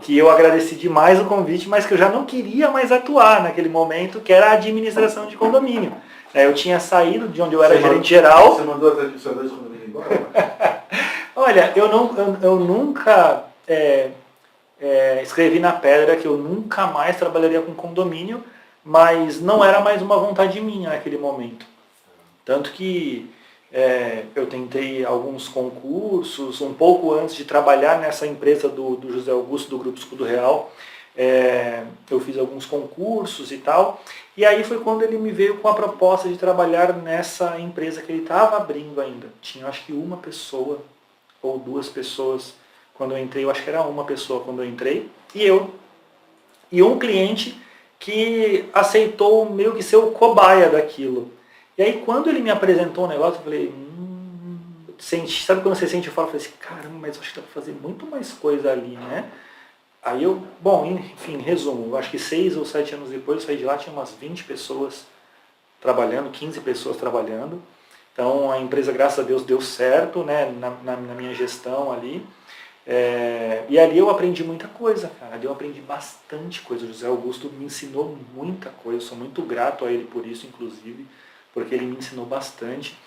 que eu agradeci demais o convite, mas que eu já não queria mais atuar naquele momento, que era a administração de condomínio. Eu tinha saído de onde eu era gerente geral. Você mandou as administradoras de condomínio embora? Olha, eu nunca escrevi na pedra que eu nunca mais trabalharia com condomínio, mas não era mais uma vontade minha naquele momento. Tanto que eu tentei alguns concursos, um pouco antes de trabalhar nessa empresa do José Augusto, do Grupo Escudo Real, eu fiz alguns concursos e tal, e aí foi quando ele me veio com a proposta de trabalhar nessa empresa que ele estava abrindo ainda. Tinha acho que uma pessoa ou 2 pessoas quando eu entrei, eu acho que era uma pessoa quando eu entrei, e um cliente que aceitou meio que ser o cobaia daquilo. E aí quando ele me apresentou o negócio, eu falei, sabe quando você sente fora? Eu falei assim, caramba, mas eu acho que dá para fazer muito mais coisa ali, né? Aí enfim, em resumo, eu acho que 6 ou 7 anos depois eu saí de lá, tinha umas 20 pessoas trabalhando, 15 pessoas trabalhando. Então a empresa, graças a Deus, deu certo, né, na minha gestão ali. E ali eu aprendi muita coisa, cara. Ali eu aprendi bastante coisa. O José Augusto me ensinou muita coisa. Eu sou muito grato a ele por isso, inclusive, porque ele me ensinou bastante.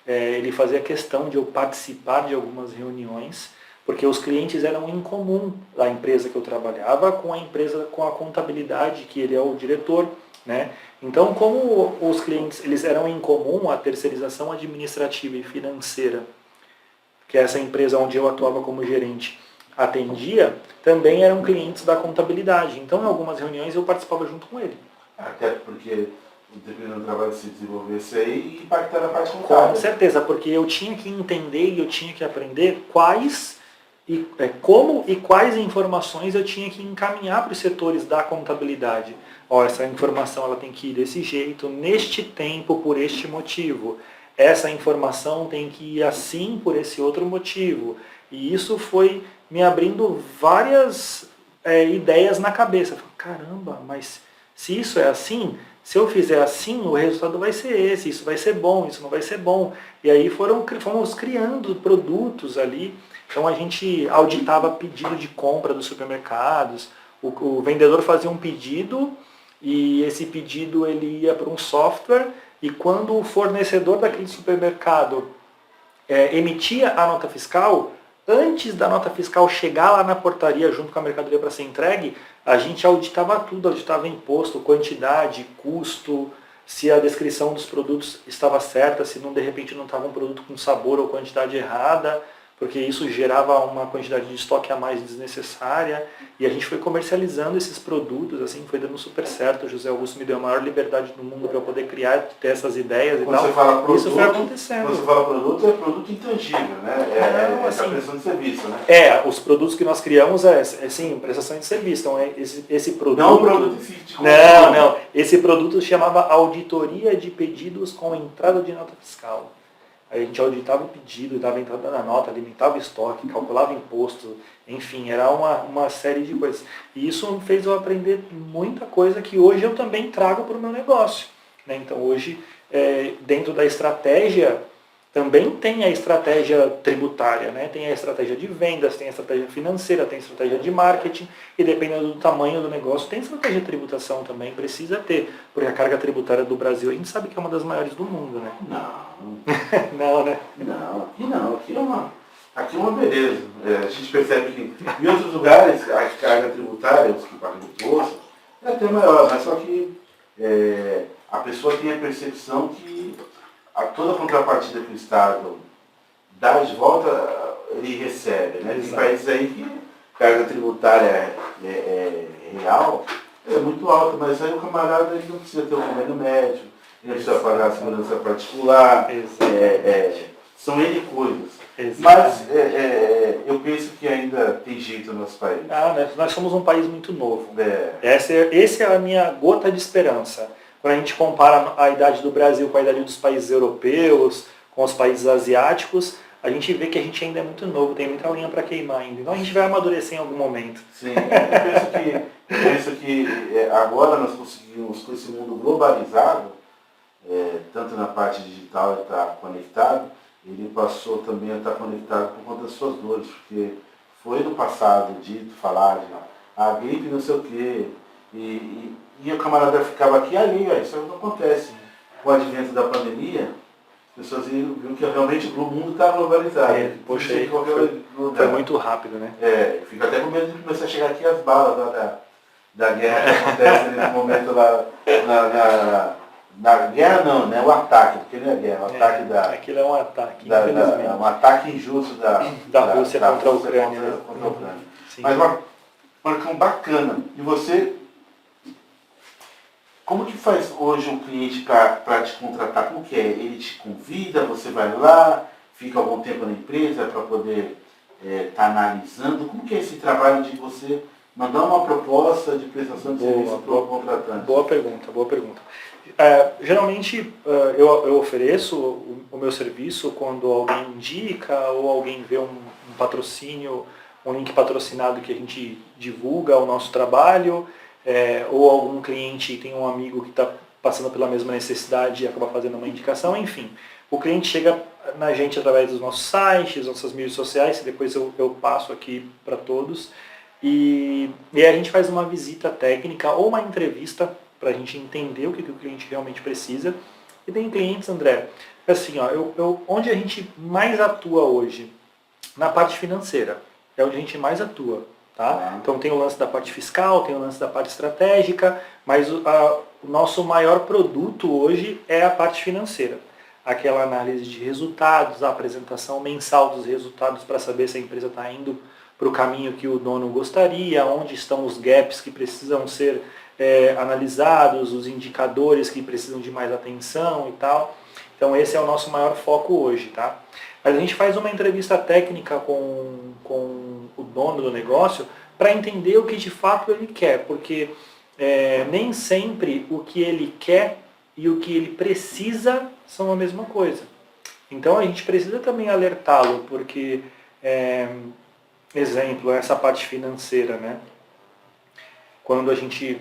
Ele fazia questão de eu participar de algumas reuniões, porque os clientes eram em comum da empresa que eu trabalhava com a empresa, com a contabilidade, que ele é o diretor, né? Então, como os clientes eles eram em comum, a terceirização administrativa e financeira, que é essa empresa onde eu atuava como gerente, atendia, também eram clientes da contabilidade. Então, em algumas reuniões, eu participava junto com ele. Até porque, dependendo do trabalho que se desenvolvesse aí, impactava a parte contábil. Com certeza, porque eu tinha que entender e eu tinha que aprender como e quais informações eu tinha que encaminhar para os setores da contabilidade. Essa informação ela tem que ir desse jeito, neste tempo, por este motivo. Essa informação tem que ir assim por esse outro motivo. E isso foi me abrindo várias ideias na cabeça. Caramba, mas se isso é assim, se eu fizer assim, o resultado vai ser esse, isso vai ser bom, isso não vai ser bom. E aí fomos criando produtos ali. Então a gente auditava pedido de compra dos supermercados, o vendedor fazia um pedido e esse pedido ele ia para um software e quando o fornecedor daquele supermercado emitia a nota fiscal, antes da nota fiscal chegar lá na portaria junto com a mercadoria para ser entregue, a gente auditava tudo, auditava imposto, quantidade, custo, se a descrição dos produtos estava certa, se não de repente não estava um produto com sabor ou quantidade errada, porque isso gerava uma quantidade de estoque a mais desnecessária, e a gente foi comercializando esses produtos, assim, foi dando super certo. O José Augusto me deu a maior liberdade do mundo para eu poder criar, ter essas ideias e tal. Você fala produto, isso foi acontecendo. Quando você fala produto, é produto intangível, né? Assim, prestação de serviço, né? Os produtos que nós criamos sim, prestação de serviço. Então, esse produto... Não o produto em si. Não. Esse produto se chamava Auditoria de Pedidos com Entrada de Nota Fiscal. Aí a gente auditava o pedido, dava entrada na nota, alimentava o estoque, calculava imposto, enfim, era uma série de coisas. E isso fez eu aprender muita coisa que hoje eu também trago para o meu negócio, né? Então hoje, dentro da estratégia, também tem a estratégia tributária, né? Tem a estratégia de vendas, tem a estratégia financeira, tem a estratégia de marketing, e dependendo do tamanho do negócio, tem estratégia de tributação também, precisa ter, porque a carga tributária do Brasil, a gente sabe que é uma das maiores do mundo, né? Não. Não, né? Não, aqui não. Aqui é uma Aqui é uma beleza. A gente percebe que em outros lugares a carga tributária, os que pagam imposto, é até maior, mas só que a pessoa tem a percepção que toda a contrapartida que o Estado dá de volta, ele recebe. Né? Tem países aí que a carga tributária é real, é muito alta, mas aí o camarada ele não precisa ter um convênio médico, ele não precisa pagar a segurança particular, são N coisas. Mas eu penso que ainda tem jeito no nosso país. Nós somos um país muito novo. Essa é a minha gota de esperança. Quando a gente compara a idade do Brasil com a idade dos países europeus, com os países asiáticos, a gente vê que a gente ainda é muito novo, tem muita linha para queimar ainda. Então a gente vai amadurecer em algum momento. Sim, eu penso que agora nós conseguimos, com esse mundo globalizado, tanto na parte digital estar conectado, ele passou também a estar conectado por conta das suas dores, porque foi no passado dito, falar de a gripe não sei o quê, e o camarada ficava aqui ali, isso não acontece. Com o advento da pandemia, as pessoas viram que realmente o mundo está globalizado. Foi muito rápido, né? Fico até com medo de começar a chegar aqui as balas lá da guerra que acontece nesse momento lá na guerra não, né? O ataque, porque não é guerra, o ataque da... Aquilo é um ataque, infelizmente. Um ataque injusto da Rússia contra a Ucrânia. Contra a Ucrânia. Mas uma marcão bacana. E você, como que faz hoje um cliente para te contratar? Como que é? Ele te convida, você vai lá, fica algum tempo na empresa para poder estar analisando? Como que é esse trabalho de você mandar uma proposta de prestação de serviço para o contratante? Boa pergunta. Geralmente eu ofereço o meu serviço quando alguém indica ou alguém vê um patrocínio, um link patrocinado que a gente divulga o nosso trabalho, ou algum cliente tem um amigo que está passando pela mesma necessidade e acaba fazendo uma indicação, enfim. O cliente chega na gente através dos nossos sites, nossas mídias sociais, e depois eu passo aqui para todos. E a gente faz uma visita técnica ou uma entrevista para a gente entender o que o cliente realmente precisa. E tem clientes, André, assim, onde a gente mais atua hoje? Na parte financeira, é onde a gente mais atua. Tá? Então tem o lance da parte fiscal, tem o lance da parte estratégica, mas o nosso maior produto hoje é a parte financeira. Aquela análise de resultados, a apresentação mensal dos resultados para saber se a empresa está indo para o caminho que o dono gostaria, onde estão os gaps que precisam ser analisados, os indicadores que precisam de mais atenção e tal. Então esse é o nosso maior foco hoje. Tá? Mas a gente faz uma entrevista técnica com o dono do negócio para entender o que de fato ele quer, porque nem sempre o que ele quer e o que ele precisa são a mesma coisa. Então a gente precisa também alertá-lo, porque, exemplo, essa parte financeira, né? Quando a gente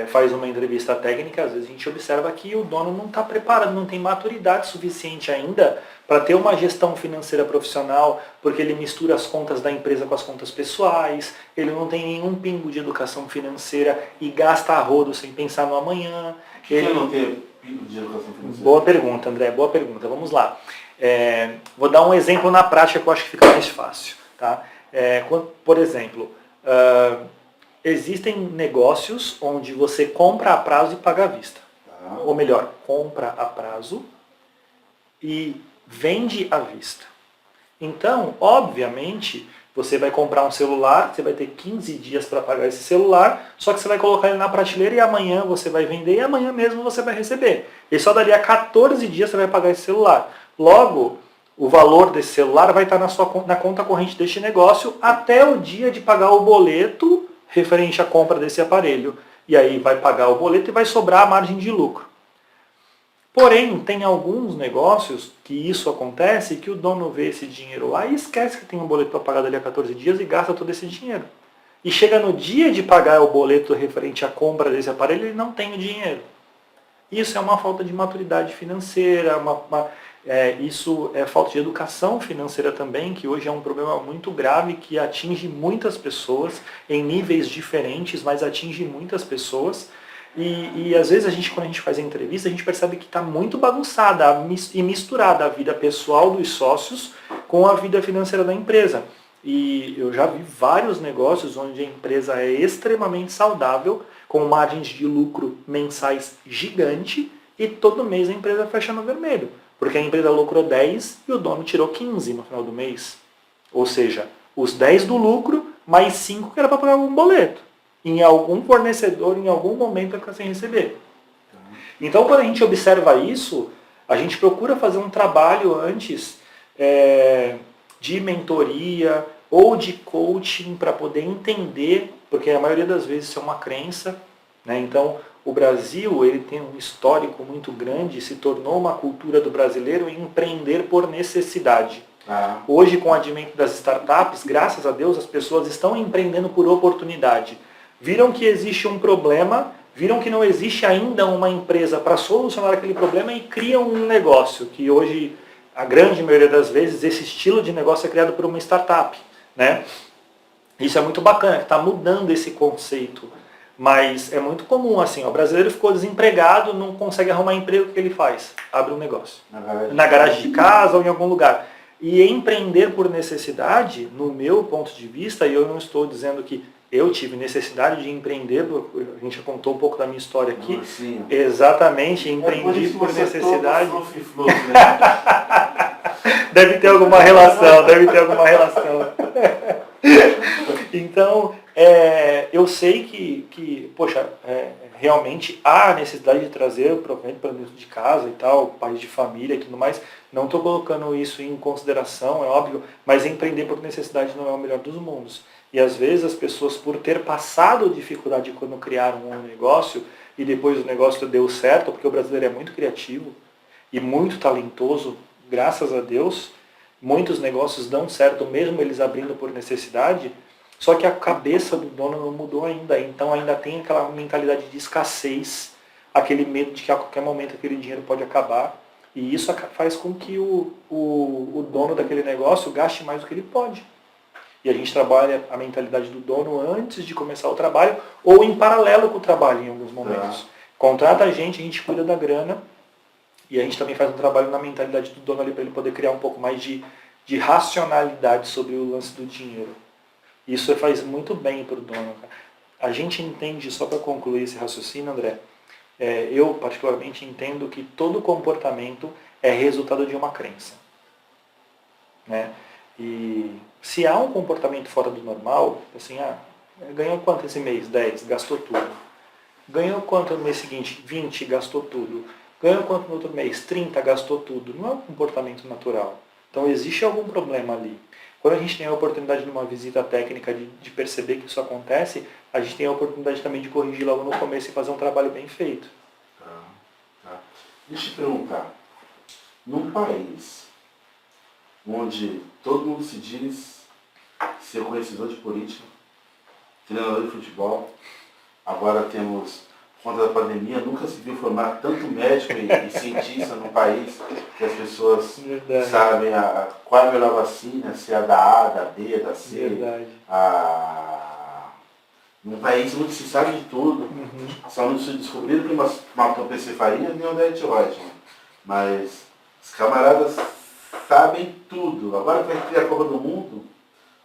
faz uma entrevista técnica, às vezes a gente observa que o dono não está preparado, não tem maturidade suficiente ainda para ter uma gestão financeira profissional, porque ele mistura as contas da empresa com as contas pessoais, ele não tem nenhum pingo de educação financeira e gasta a rodo sem pensar no amanhã. Ele não tem pingo de educação financeira? Boa pergunta, André, boa pergunta. Vamos lá. Vou dar um exemplo na prática que eu acho que fica mais fácil. Tá? Por exemplo, existem negócios onde você compra a prazo e paga à vista. Ou melhor, compra a prazo e vende à vista. Então, obviamente, você vai comprar um celular, você vai ter 15 dias para pagar esse celular, só que você vai colocar ele na prateleira e amanhã você vai vender e amanhã mesmo você vai receber. E só dali a 14 dias você vai pagar esse celular. Logo, o valor desse celular vai estar na conta corrente deste negócio até o dia de pagar o boleto referente à compra desse aparelho. E aí vai pagar o boleto e vai sobrar a margem de lucro. Porém, tem alguns negócios que isso acontece, que o dono vê esse dinheiro lá e esquece que tem um boleto para pagar dali a 14 dias e gasta todo esse dinheiro. E chega no dia de pagar o boleto referente à compra desse aparelho, ele não tem o dinheiro. Isso é uma falta de maturidade financeira, isso é falta de educação financeira também, que hoje é um problema muito grave que atinge muitas pessoas em níveis diferentes, mas atinge muitas pessoas. E às vezes quando a gente faz a entrevista, a gente percebe que está muito bagunçada e misturada a vida pessoal dos sócios com a vida financeira da empresa. E eu já vi vários negócios onde a empresa é extremamente saudável, com margens de lucro mensais gigante, e todo mês a empresa fecha no vermelho. Porque a empresa lucrou 10 e o dono tirou 15 no final do mês. Ou seja, os 10 do lucro, mais 5 que era para pagar um boleto. Em algum fornecedor, em algum momento, vai ficar sem receber. Então, quando a gente observa isso, a gente procura fazer um trabalho antes de mentoria ou de coaching para poder entender, porque a maioria das vezes isso é uma crença, né? Então, o Brasil ele tem um histórico muito grande, se tornou uma cultura do brasileiro empreender por necessidade. Hoje, com o advento das startups, graças a Deus, as pessoas estão empreendendo por oportunidade. Viram que existe um problema, viram que não existe ainda uma empresa para solucionar aquele problema e criam um negócio, que hoje, a grande maioria das vezes, esse estilo de negócio é criado por uma startup, né? Isso é muito bacana, que está mudando esse conceito. Mas é muito comum, assim, o brasileiro ficou desempregado, não consegue arrumar emprego, o que ele faz? Abre um negócio. Na garagem de casa ou em algum lugar. E empreender por necessidade, no meu ponto de vista, e eu não estou dizendo que eu tive necessidade de empreender, a gente já contou um pouco da minha história aqui. Sim. Exatamente, empreendi por necessidade. Né? Deve ter alguma relação, Então, eu sei que poxa, realmente há necessidade de trazer o provento para dentro de casa e tal, pais de família e tudo mais. Não estou colocando isso em consideração, é óbvio, mas empreender por necessidade não é o melhor dos mundos. E às vezes as pessoas, por ter passado dificuldade quando criaram um negócio e depois o negócio deu certo, porque o brasileiro é muito criativo e muito talentoso, graças a Deus, muitos negócios dão certo mesmo eles abrindo por necessidade, só que a cabeça do dono não mudou ainda, então ainda tem aquela mentalidade de escassez, aquele medo de que a qualquer momento aquele dinheiro pode acabar, e isso faz com que o dono daquele negócio gaste mais do que ele pode. E a gente trabalha a mentalidade do dono antes de começar o trabalho, ou em paralelo com o trabalho em alguns momentos. Contrata a gente cuida da grana, e a gente também faz um trabalho na mentalidade do dono ali para ele poder criar um pouco mais de racionalidade sobre o lance do dinheiro. Isso faz muito bem para o dono. A gente entende, só para concluir esse raciocínio, André, eu particularmente entendo que todo comportamento é resultado de uma crença. Né? E se há um comportamento fora do normal, assim, ganhou quanto esse mês? 10, gastou tudo. Ganhou quanto no mês seguinte? 20, gastou tudo. Ganhou quanto no outro mês? 30, gastou tudo. Não é um comportamento natural. Então existe algum problema ali. Quando a gente tem a oportunidade de uma visita técnica de perceber que isso acontece, a gente tem a oportunidade também de corrigir logo no começo e fazer um trabalho bem feito. Tá. Deixa eu te perguntar. Num país onde todo mundo se diz ser conhecedor de política, treinador de futebol, agora temos, por conta da pandemia, nunca se viu formar tanto médico e cientista num país que as pessoas sabem qual é a melhor vacina, se é a da A, da B, da C. Num país onde se sabe de tudo, só não se descobriram que uma tropeçafaria nem onde é tiroide. Mas os camaradas sabem tudo. Agora que vai ter a Copa do Mundo,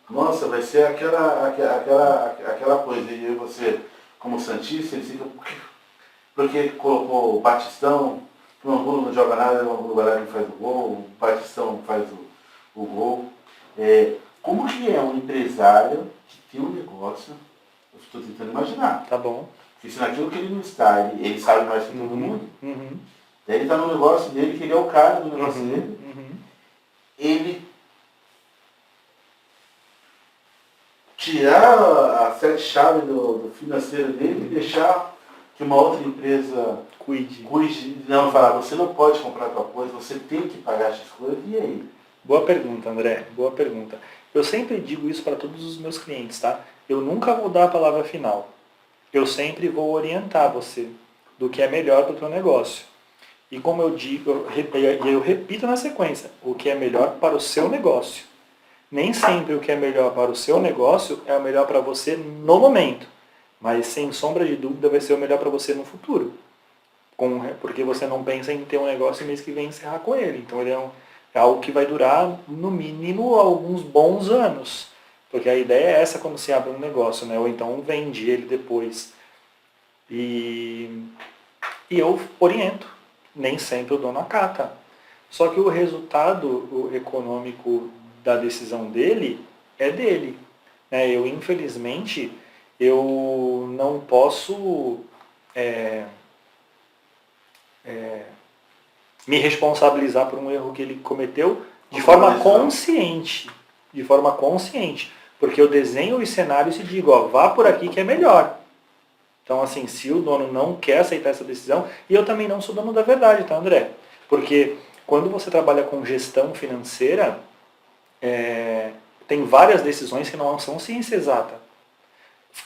nossa, vai ser aquela coisa. E você, como santista, ele fica... Porque colocou o Batistão, que o Angulo não joga nada, o Angulo vai lá e faz o gol, o Batistão faz o gol. Como que é um empresário que tem um negócio? Eu estou tentando imaginar. Tá bom. Porque se naquilo que ele não está, ele sabe mais que todo mundo. Daí ele está no negócio dele, que ele é o cara do negócio dele. Ele tirar as 7 chaves do financeiro dele e deixar que uma outra empresa cuide. Não, falar, você não pode comprar tua coisa, você tem que pagar essas coisas, e aí? Boa pergunta, André, boa pergunta. Eu sempre digo isso para todos os meus clientes, tá? Eu nunca vou dar a palavra final. Eu sempre vou orientar você do que é melhor para o teu negócio. E como eu digo, eu repito na sequência, o que é melhor para o seu negócio. Nem sempre o que é melhor para o seu negócio é o melhor para você no momento. Mas sem sombra de dúvida vai ser o melhor para você no futuro. Porque você não pensa em ter um negócio e mês que vem encerrar com ele. Então ele É algo que vai durar, no mínimo, alguns bons anos. Porque a ideia é essa quando se abre um negócio, né? Ou então vende ele depois. E eu oriento. Nem sempre o dono acata. Só que o resultado econômico da decisão dele é dele. Eu, infelizmente, eu não posso me responsabilizar por um erro que ele cometeu de forma consciente. De forma consciente. Porque eu desenho os cenários e digo, ó, vá por aqui que é melhor. Então, assim, se o dono não quer aceitar essa decisão, e eu também não sou dono da verdade, tá, André? Porque quando você trabalha com gestão financeira, tem várias decisões que não são ciência exata.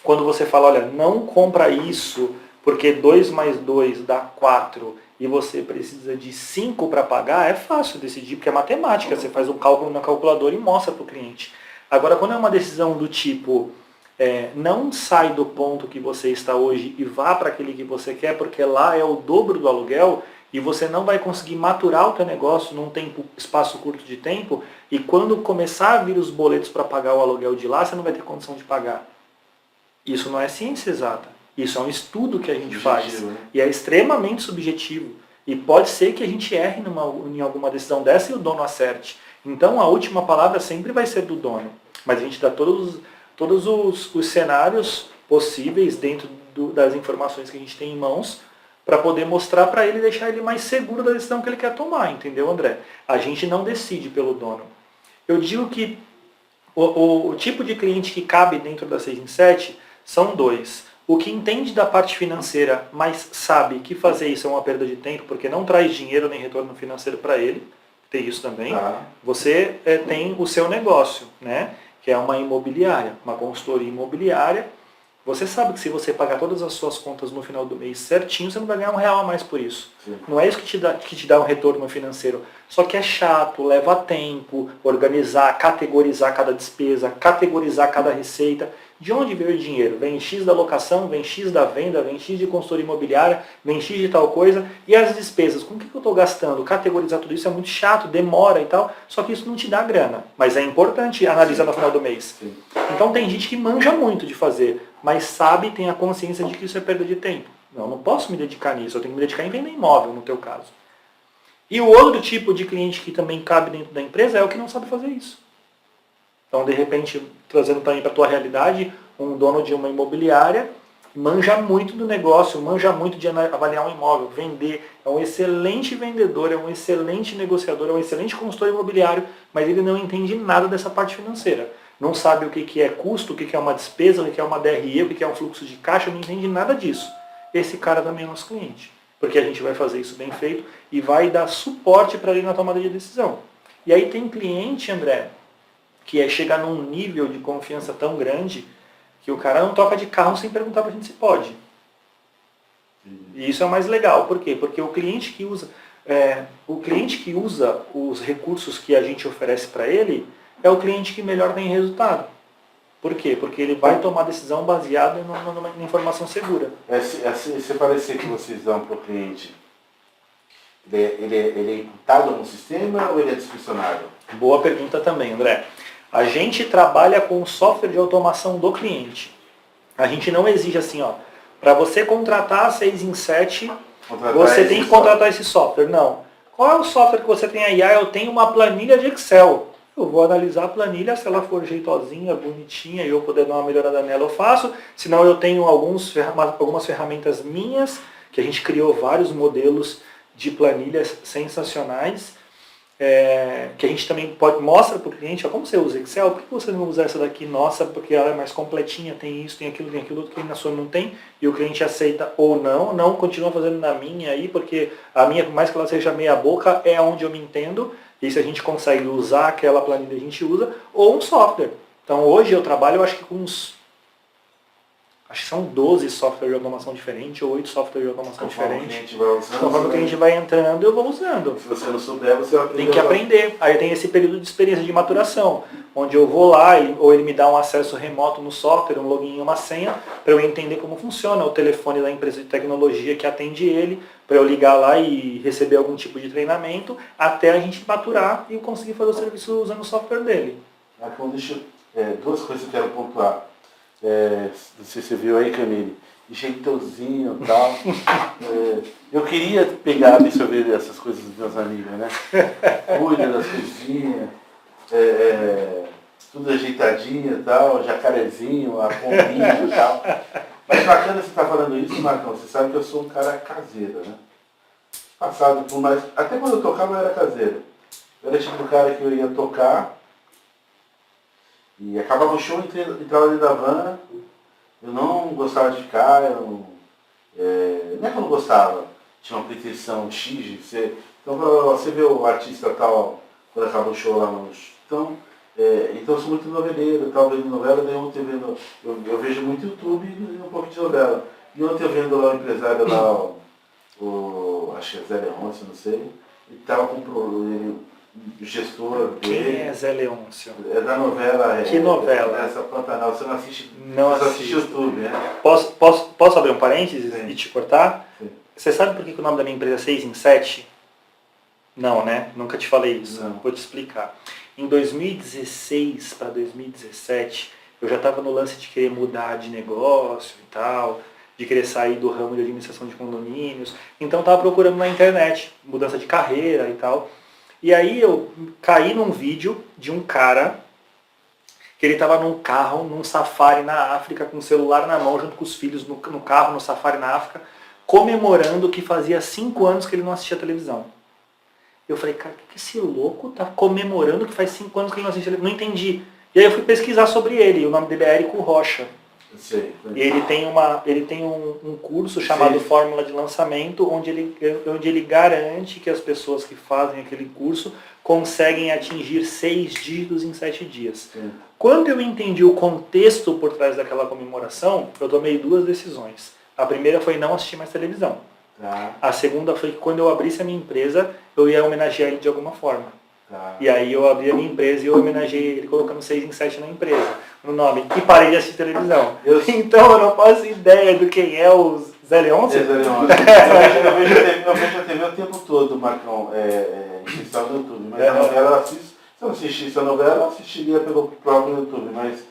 Quando você fala, olha, não compra isso porque 2 mais 2 dá 4 e você precisa de 5 para pagar, é fácil decidir, porque é matemática. Você faz um cálculo na calculadora e mostra para o cliente. Agora, quando é uma decisão do tipo, não sai do ponto que você está hoje e vá para aquele que você quer, porque lá é o dobro do aluguel, e você não vai conseguir maturar o teu negócio num espaço curto de tempo, e quando começar a vir os boletos para pagar o aluguel de lá, você não vai ter condição de pagar. Isso não é ciência exata. Isso é um estudo que a gente faz. Né? E é extremamente subjetivo. E pode ser que a gente erre em alguma decisão dessa e o dono acerte. Então a última palavra sempre vai ser do dono. Mas a gente dá todos os cenários possíveis dentro das informações que a gente tem em mãos para poder mostrar para ele e deixar ele mais seguro da decisão que ele quer tomar, entendeu, André? A gente não decide pelo dono. Eu digo que o tipo de cliente que cabe dentro da 6 em 7 são 2. O que entende da parte financeira, mas sabe que fazer isso é uma perda de tempo, porque não traz dinheiro nem retorno financeiro para ele, tem isso também. Você tem o seu negócio, né? Que é uma imobiliária, uma consultoria imobiliária. Você sabe que se você pagar todas as suas contas no final do mês certinho, você não vai ganhar R$1 a mais por isso. Sim. Não é isso que te dá um retorno financeiro. Só que é chato, leva tempo, organizar, categorizar cada despesa, categorizar cada receita. De onde veio o dinheiro? Vem X da locação, vem X da venda, vem X de consultoria imobiliária, vem X de tal coisa. E as despesas? Com o que eu estou gastando? Categorizar tudo isso é muito chato, demora e tal. Só que isso não te dá grana. Mas é importante analisar no final do mês. Sim. Então tem gente que manja muito de fazer, mas sabe, tem a consciência de que isso é perda de tempo. Não posso me dedicar nisso, eu tenho que me dedicar em vender imóvel, no teu caso. E o outro tipo de cliente que também cabe dentro da empresa é o que não sabe fazer isso. Então, de repente, trazendo também para a tua realidade, um dono de uma imobiliária manja muito do negócio, manja muito de avaliar um imóvel, vender, é um excelente vendedor, é um excelente negociador, é um excelente consultor imobiliário, mas ele não entende nada dessa parte financeira. Não sabe o que é custo, o que é uma despesa, o que é uma DRE, o que é um fluxo de caixa, não entende nada disso. Esse cara também é nosso cliente, porque a gente vai fazer isso bem feito e vai dar suporte para ele na tomada de decisão. E aí tem cliente, André, que chegar num nível de confiança tão grande que o cara não toca de carro sem perguntar pra gente se pode. E isso é o mais legal. Por quê? Porque o cliente que usa os recursos que a gente oferece para ele é o cliente que melhor tem resultado. Por quê? Porque ele vai tomar decisão baseada numa informação segura. Se parecer que vocês dão para o cliente, ele é imputado no sistema ou ele é discricionário? Boa pergunta também, André. A gente trabalha com o software de automação do cliente. A gente não exige assim, ó, para você contratar a 6 em 7, você tem que contratar esse software. Não. Qual é o software que você tem aí? Eu tenho uma planilha de Excel. Eu vou analisar a planilha, se ela for jeitosinha, bonitinha, e eu puder dar uma melhorada nela, eu faço. Senão eu tenho algumas ferramentas minhas, que a gente criou vários modelos de planilhas sensacionais, que a gente também mostra para o cliente, ó, como você usa Excel, por que você não usa essa daqui? Nossa, porque ela é mais completinha, tem isso, tem aquilo outro que na sua não tem, e o cliente aceita ou não, continua fazendo na minha aí, porque a minha, por mais que ela seja meia boca, é onde eu me entendo, e se a gente consegue usar aquela planilha, a gente usa, ou um software. Então hoje eu trabalho, eu acho que com uns acho que são 12 softwares de automação diferentes, ou 8 softwares de automação diferentes. Conforme o cliente vai entrando, eu vou usando. Se você não souber, você vai aprender. Tem que aprender. Aí tem esse período de experiência de maturação, onde eu vou lá, ou ele me dá um acesso remoto no software, um login e uma senha, para eu entender como funciona o telefone da empresa de tecnologia que atende ele, para eu ligar lá e receber algum tipo de treinamento, até a gente maturar e eu conseguir fazer o serviço usando o software dele. Então, duas coisas que eu quero pontuar. Não sei se você viu aí, Camille, jeitãozinho e tal. Eu queria pegar, absorver essas coisas dos meus amigos, né? Cuida das coisinhas, tudo ajeitadinho e tal, jacarezinho, a pombinha e tal. Mas bacana você estar falando isso, Marcão. Você sabe que eu sou um cara caseiro, né? Passado por mais... Até quando eu tocava eu era caseiro. Eu era tipo do cara que eu ia tocar e acabava o show, entrava dentro da van. Eu não gostava de ficar, não é que eu não gostava, tinha uma pretensão X de ser. Então você vê o artista tal, quando acaba o show lá no. Então eu sou muito noveleiro, tal, vendo novela, daí ontem vendo. Eu vejo muito YouTube e um pouco de novela. E ontem eu vendo lá o empresário lá, acho que é Zé Leôncio, não sei, e estava com o gestor dele. Quem é Zé Leôncio? É da novela. Que novela? Essa Pantanal. Você não assiste? Não você assiste YouTube, né? Posso abrir um parênteses Sim. e te cortar? Sim. Você sabe por que o nome da minha empresa é 6 em 7? Não, né? Nunca te falei isso. Não. Vou te explicar. Em 2016 para 2017, eu já estava no lance de querer mudar de negócio e tal, de querer sair do ramo de administração de condomínios. Então estava procurando na internet, mudança de carreira e tal. E aí eu caí num vídeo de um cara que ele estava num carro, num safari na África, com o celular na mão, junto com os filhos no carro, no safari na África, comemorando que fazia 5 anos que ele não assistia televisão. Eu falei, cara, o que esse louco tá comemorando que faz 5 anos que ele não assiste televisão? Não entendi. E aí eu fui pesquisar sobre ele, o nome dele é Érico Rocha. Sei. E ele tem um curso chamado Fórmula de Lançamento, onde ele garante que as pessoas que fazem aquele curso conseguem atingir 6 dígitos em 7 dias. Sim. Quando eu entendi o contexto por trás daquela comemoração, eu tomei 2 decisões. A primeira foi não assistir mais televisão. Tá. A segunda foi que quando eu abrisse a minha empresa, eu ia homenagear ele de alguma forma. Tá. E aí eu abri a minha empresa e eu homenageei ele colocando 6 em 7 na empresa, no nome. E parei de assistir televisão. Então eu não faço ideia do quem é o Zé Leôncio. Eu vejo a TV o tempo todo, Marcão, inscrição no YouTube. Mas a novela eu assisto. Se eu não assistisse a novela, eu assistiria pelo próprio YouTube. Mas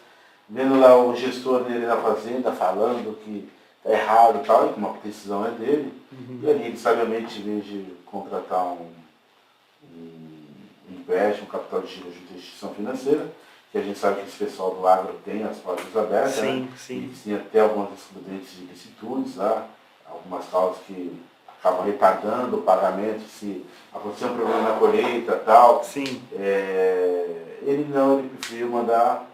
vendo lá o gestor dele na fazenda falando que tá errado e tal, e que uma decisão é dele. E ali ele sabiamente, em vez de contratar um empréstimo, um capital de giro de instituição financeira, que a gente sabe que esse pessoal do agro tem as portas abertas, Sim, né? sim. E tem até algumas excludentes de licitudes lá, algumas causas que acabam retardando o pagamento se acontecer um problema na colheita e tal. Sim. Ele preferiu mandar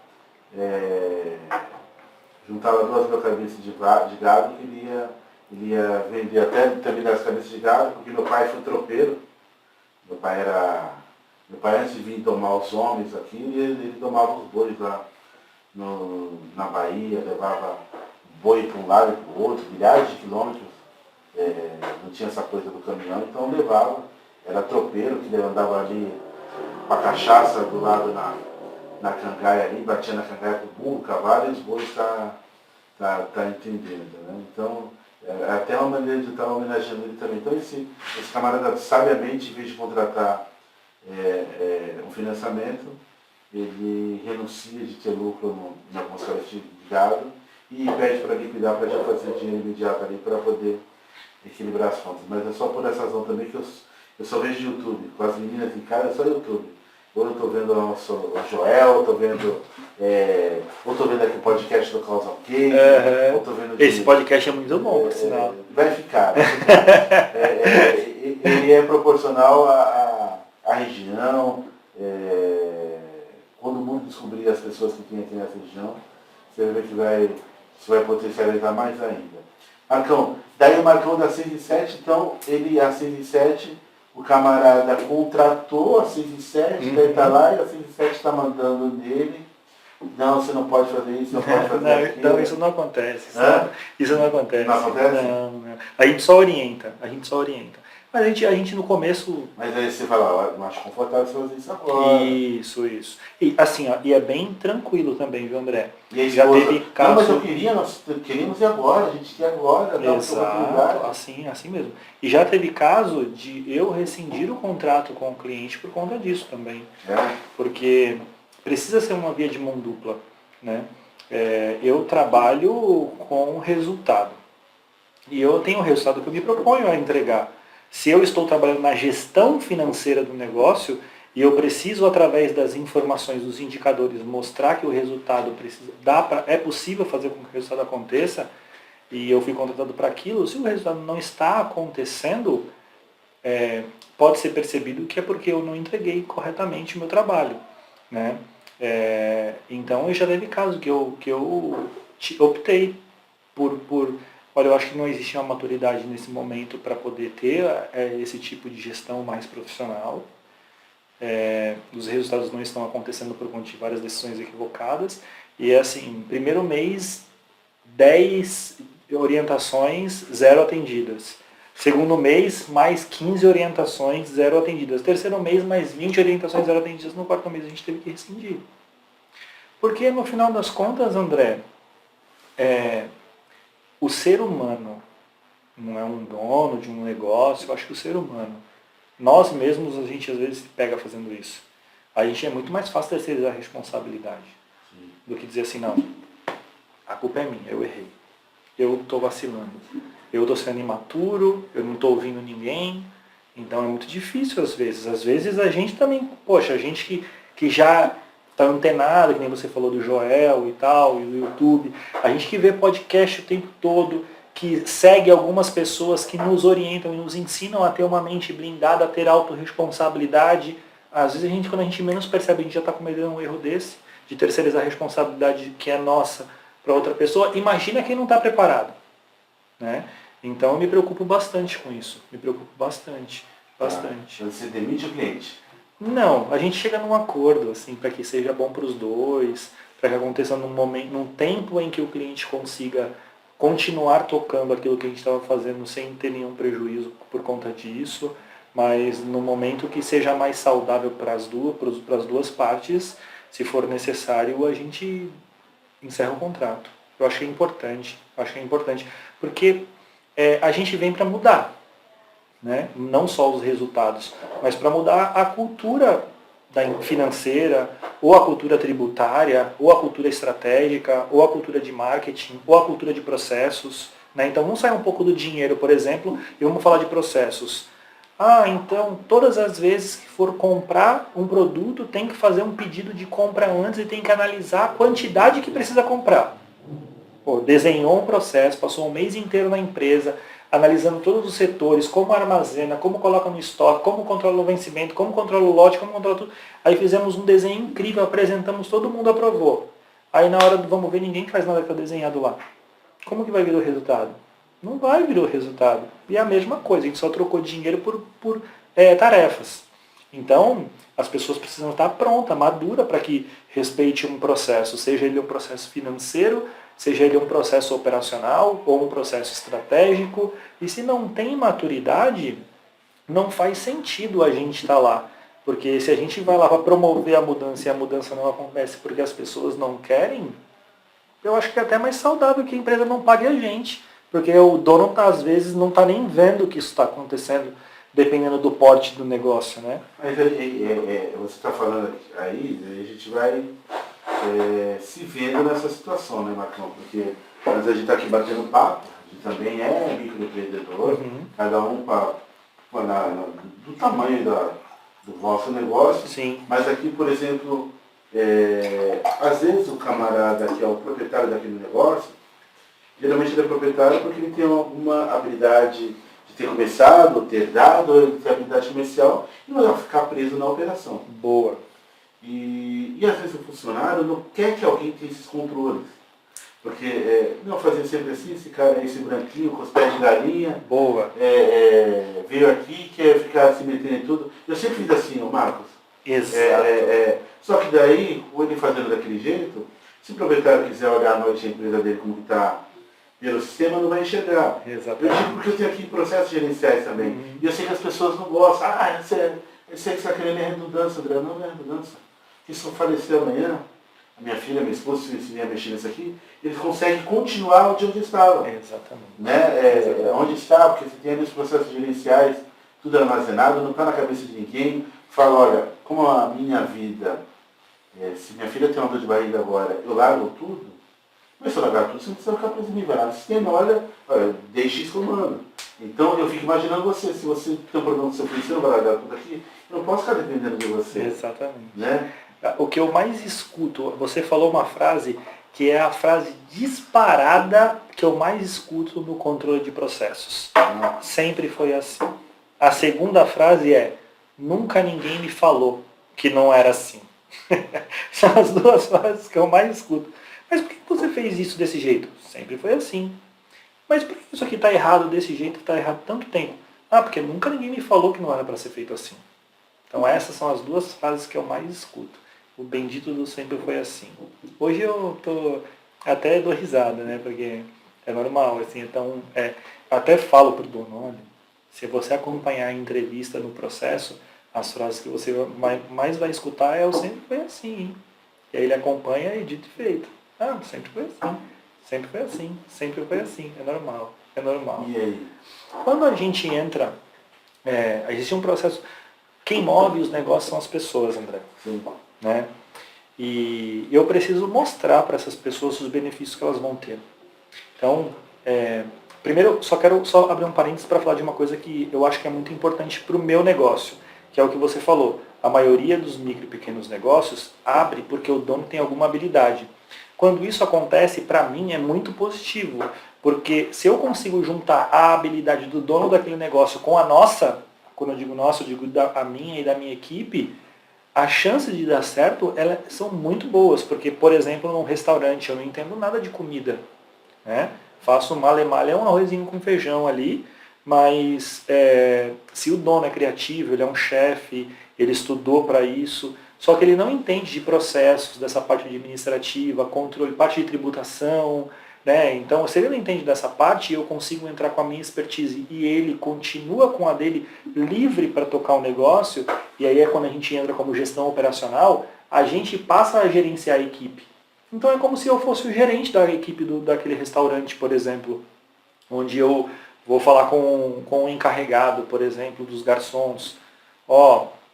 juntar 2.000 cabeças de gado, que ele ia vender até terminar as cabeças de gado, porque meu pai foi tropeiro. Meu pai, antes de vir domar os homens aqui, ele domava os bois lá na Bahia, levava boi para um lado e para o outro, milhares de quilômetros. Não tinha essa coisa do caminhão, então levava. Era tropeiro, que ele andava ali com a cachaça do lado na cangaia ali, batia na cangaia com o burro, o cavalo, e os bois tá entendendo, né? Então, é até uma maneira de estar homenageando ele também. Então esse camarada, sabiamente, em vez de contratar um financiamento, ele renuncia de ter lucro em algumas cabeças de gado e pede para liquidar, para já fazer dinheiro imediato ali para poder equilibrar as contas. Mas é só por essa razão também que eu só vejo YouTube. Com as meninas em casa, é só YouTube. Ou eu estou vendo o Joel, estou vendo aqui o podcast do Causa OK, ou estou vendo... Esse podcast é muito bom, por sinal. Vai ficar. Ele é proporcional à região. Quando o mundo descobrir as pessoas que tem aqui nessa região, você vai ver que isso vai potencializar mais ainda. Marcão, daí o Marcão da 6 e 7, então, a 6 e 7, o camarada contratou a 6 e 7, daí está lá e a 6 e 7 está mandando nele, Não, você não pode fazer isso, não pode fazer aquilo. Então isso não acontece. Isso não acontece. Não acontece? Não. A gente só orienta. Mas a gente no começo... Mas aí você fala, não acho confortável você fazer isso agora. Isso. E assim, ó, e é bem tranquilo também, viu, André? E aí, já teve caso... Não, mas eu queria, nós queríamos ir agora, a gente quer agora, dar Exato, assim mesmo. E já teve caso de eu rescindir o contrato com o cliente por conta disso também. Porque precisa ser uma via de mão dupla, né? Eu trabalho com resultado. E eu tenho um resultado que eu me proponho a entregar. Se eu estou trabalhando na gestão financeira do negócio e eu preciso, através das informações, dos indicadores, mostrar que o resultado é possível fazer com que o resultado aconteça, e eu fui contratado para aquilo, se o resultado não está acontecendo, pode ser percebido que é porque eu não entreguei corretamente o meu trabalho, né? Então, já teve caso que eu optei por olha, eu acho que não existe uma maturidade nesse momento para poder ter esse tipo de gestão mais profissional. Os resultados não estão acontecendo por conta de várias decisões equivocadas. E assim, primeiro mês, 10 orientações, 0 atendidas. Segundo mês, mais 15 orientações, 0 atendidas. Terceiro mês, mais 20 orientações, 0 atendidas. No quarto mês a gente teve que rescindir. Porque no final das contas, André, o ser humano não é um dono de um negócio, eu acho que o ser humano, nós mesmos, a gente às vezes se pega fazendo isso. A gente é muito mais fácil terceirizar a responsabilidade do que dizer assim, não, a culpa é minha, eu errei, eu estou vacilando, eu estou sendo imaturo, eu não estou ouvindo ninguém, então é muito difícil às vezes. Às vezes a gente também, poxa, a gente que já está antenado, que nem você falou do Joel e tal, e do YouTube, a gente que vê podcast o tempo todo, que segue algumas pessoas que nos orientam e nos ensinam a ter uma mente blindada, a ter autorresponsabilidade. Às vezes quando a gente menos percebe, a gente já está cometendo um erro desse, de terceirizar a responsabilidade que é nossa para outra pessoa. Imagina quem não está preparado, né? Então eu me preocupo bastante com isso, bastante. Você demite o cliente? Não, a gente chega num acordo, assim, para que seja bom para os dois, para que aconteça num tempo em que o cliente consiga continuar tocando aquilo que a gente estava fazendo sem ter nenhum prejuízo por conta disso, mas no momento que seja mais saudável para as duas partes, se for necessário, a gente encerra o contrato. Eu acho que é importante, porque a gente vem para mudar. Né? Não só os resultados, mas para mudar a cultura financeira, ou a cultura tributária, ou a cultura estratégica, ou a cultura de marketing, ou a cultura de processos. Né? Então vamos sair um pouco do dinheiro, por exemplo, e vamos falar de processos. Então todas as vezes que for comprar um produto, tem que fazer um pedido de compra antes e tem que analisar a quantidade que precisa comprar. Desenhou um processo, passou um mês inteiro na empresa, analisando todos os setores, como armazena, como coloca no estoque, como controla o vencimento, como controla o lote, como controla tudo. Aí fizemos um desenho incrível, apresentamos, todo mundo aprovou. Aí na hora do vamos ver, ninguém faz nada que está desenhado lá. Como que vai vir o resultado? Não vai vir o resultado. E é a mesma coisa, a gente só trocou dinheiro por tarefas. Então, as pessoas precisam estar prontas, maduras, para que respeite um processo, seja ele um processo financeiro, seja ele um processo operacional ou um processo estratégico, e se não tem maturidade, não faz sentido a gente estar lá. Porque se a gente vai lá para promover a mudança e a mudança não acontece porque as pessoas não querem, eu acho que é até mais saudável que a empresa não pague a gente. Porque o dono, às vezes, não está nem vendo que isso está acontecendo, dependendo do porte do negócio, né? Mas você está falando aí, a gente vai se vendo nessa situação, né, Marcão? Porque às vezes a gente está aqui batendo papo, a gente também é microempreendedor, cada um do tamanho do vosso negócio. Sim. Mas aqui, por exemplo, às vezes o camarada que é o proprietário daquele negócio, geralmente ele é proprietário porque ele tem alguma habilidade de ter começado, ter dado, ou ele tem habilidade comercial e não vai ficar preso na operação. Boa. E às vezes o funcionário não quer que alguém tenha esses controles. Porque não fazer sempre assim, esse cara aí, esse branquinho, com os pés de galinha. Boa. Veio aqui, quer ficar se metendo em tudo. Eu sempre fiz assim, Marcos. Exato. Só que daí, ele fazendo daquele jeito, se o proprietário quiser olhar à noite a empresa dele como está pelo sistema, não vai enxergar. Exatamente. Eu digo porque eu tenho aqui processos gerenciais também. E eu sei que as pessoas não gostam. Eu sei que você está querendo redundância, André. Não é redundância. Porque se eu falecer amanhã, a minha filha, minha esposa, se vier mexer nisso aqui, eles conseguem continuar onde estava. Exatamente. Né? Onde está, porque você tem ali os processos gerenciais, tudo armazenado, não está na cabeça de ninguém. Fala, olha, como a minha vida, se minha filha tem uma dor de barriga agora, eu largo tudo, mas se eu largar tudo, você não precisa ficar preso em mim, vai lá no sistema, olha, deixa isso comando. Então eu fico imaginando você, se você tem um problema com seu filho, você não vai largar tudo aqui, eu não posso ficar dependendo de você. Exatamente. Né? O que eu mais escuto, você falou uma frase que é a frase disparada que eu mais escuto no controle de processos. Sempre foi assim. A segunda frase é: nunca ninguém me falou que não era assim. São as duas frases que eu mais escuto. Mas por que você fez isso desse jeito? Sempre foi assim. Mas por que isso aqui está errado desse jeito, está errado tanto tempo? Porque nunca ninguém me falou que não era para ser feito assim. Então essas são as duas frases que eu mais escuto. O bendito do sempre foi assim. Hoje eu até dou risada, né? Porque é normal, assim, então até falo pro dono, olha, se você acompanhar a entrevista no processo, as frases que você mais vai escutar é o sempre foi assim, hein? E aí ele acompanha e dito e feito. Sempre foi assim. Sempre foi assim. Sempre foi assim. É normal. É normal. E aí? Quando a gente entra, existe um processo. Quem move os negócios são as pessoas, André. Sim. Né? E eu preciso mostrar para essas pessoas os benefícios que elas vão ter. Então, primeiro, quero abrir um parênteses para falar de uma coisa que eu acho que é muito importante para o meu negócio, que é o que você falou. A maioria dos micro e pequenos negócios abre porque o dono tem alguma habilidade. Quando isso acontece, para mim é muito positivo, porque se eu consigo juntar a habilidade do dono daquele negócio com a nossa, quando eu digo nossa, eu digo a minha e da minha equipe, as chances de dar certo elas são muito boas, porque, por exemplo, num restaurante eu não entendo nada de comida, né? Faço male-male, um arrozinho com feijão ali, mas se o dono é criativo, ele é um chefe, ele estudou para isso, só que ele não entende de processos, dessa parte administrativa, controle, parte de tributação, né? Então, se ele não entende dessa parte, eu consigo entrar com a minha expertise e ele continua com a dele livre para tocar o negócio, e aí é quando a gente entra como gestão operacional, a gente passa a gerenciar a equipe. Então é como se eu fosse o gerente da equipe daquele restaurante, por exemplo, onde eu vou falar com o encarregado, por exemplo, dos garçons.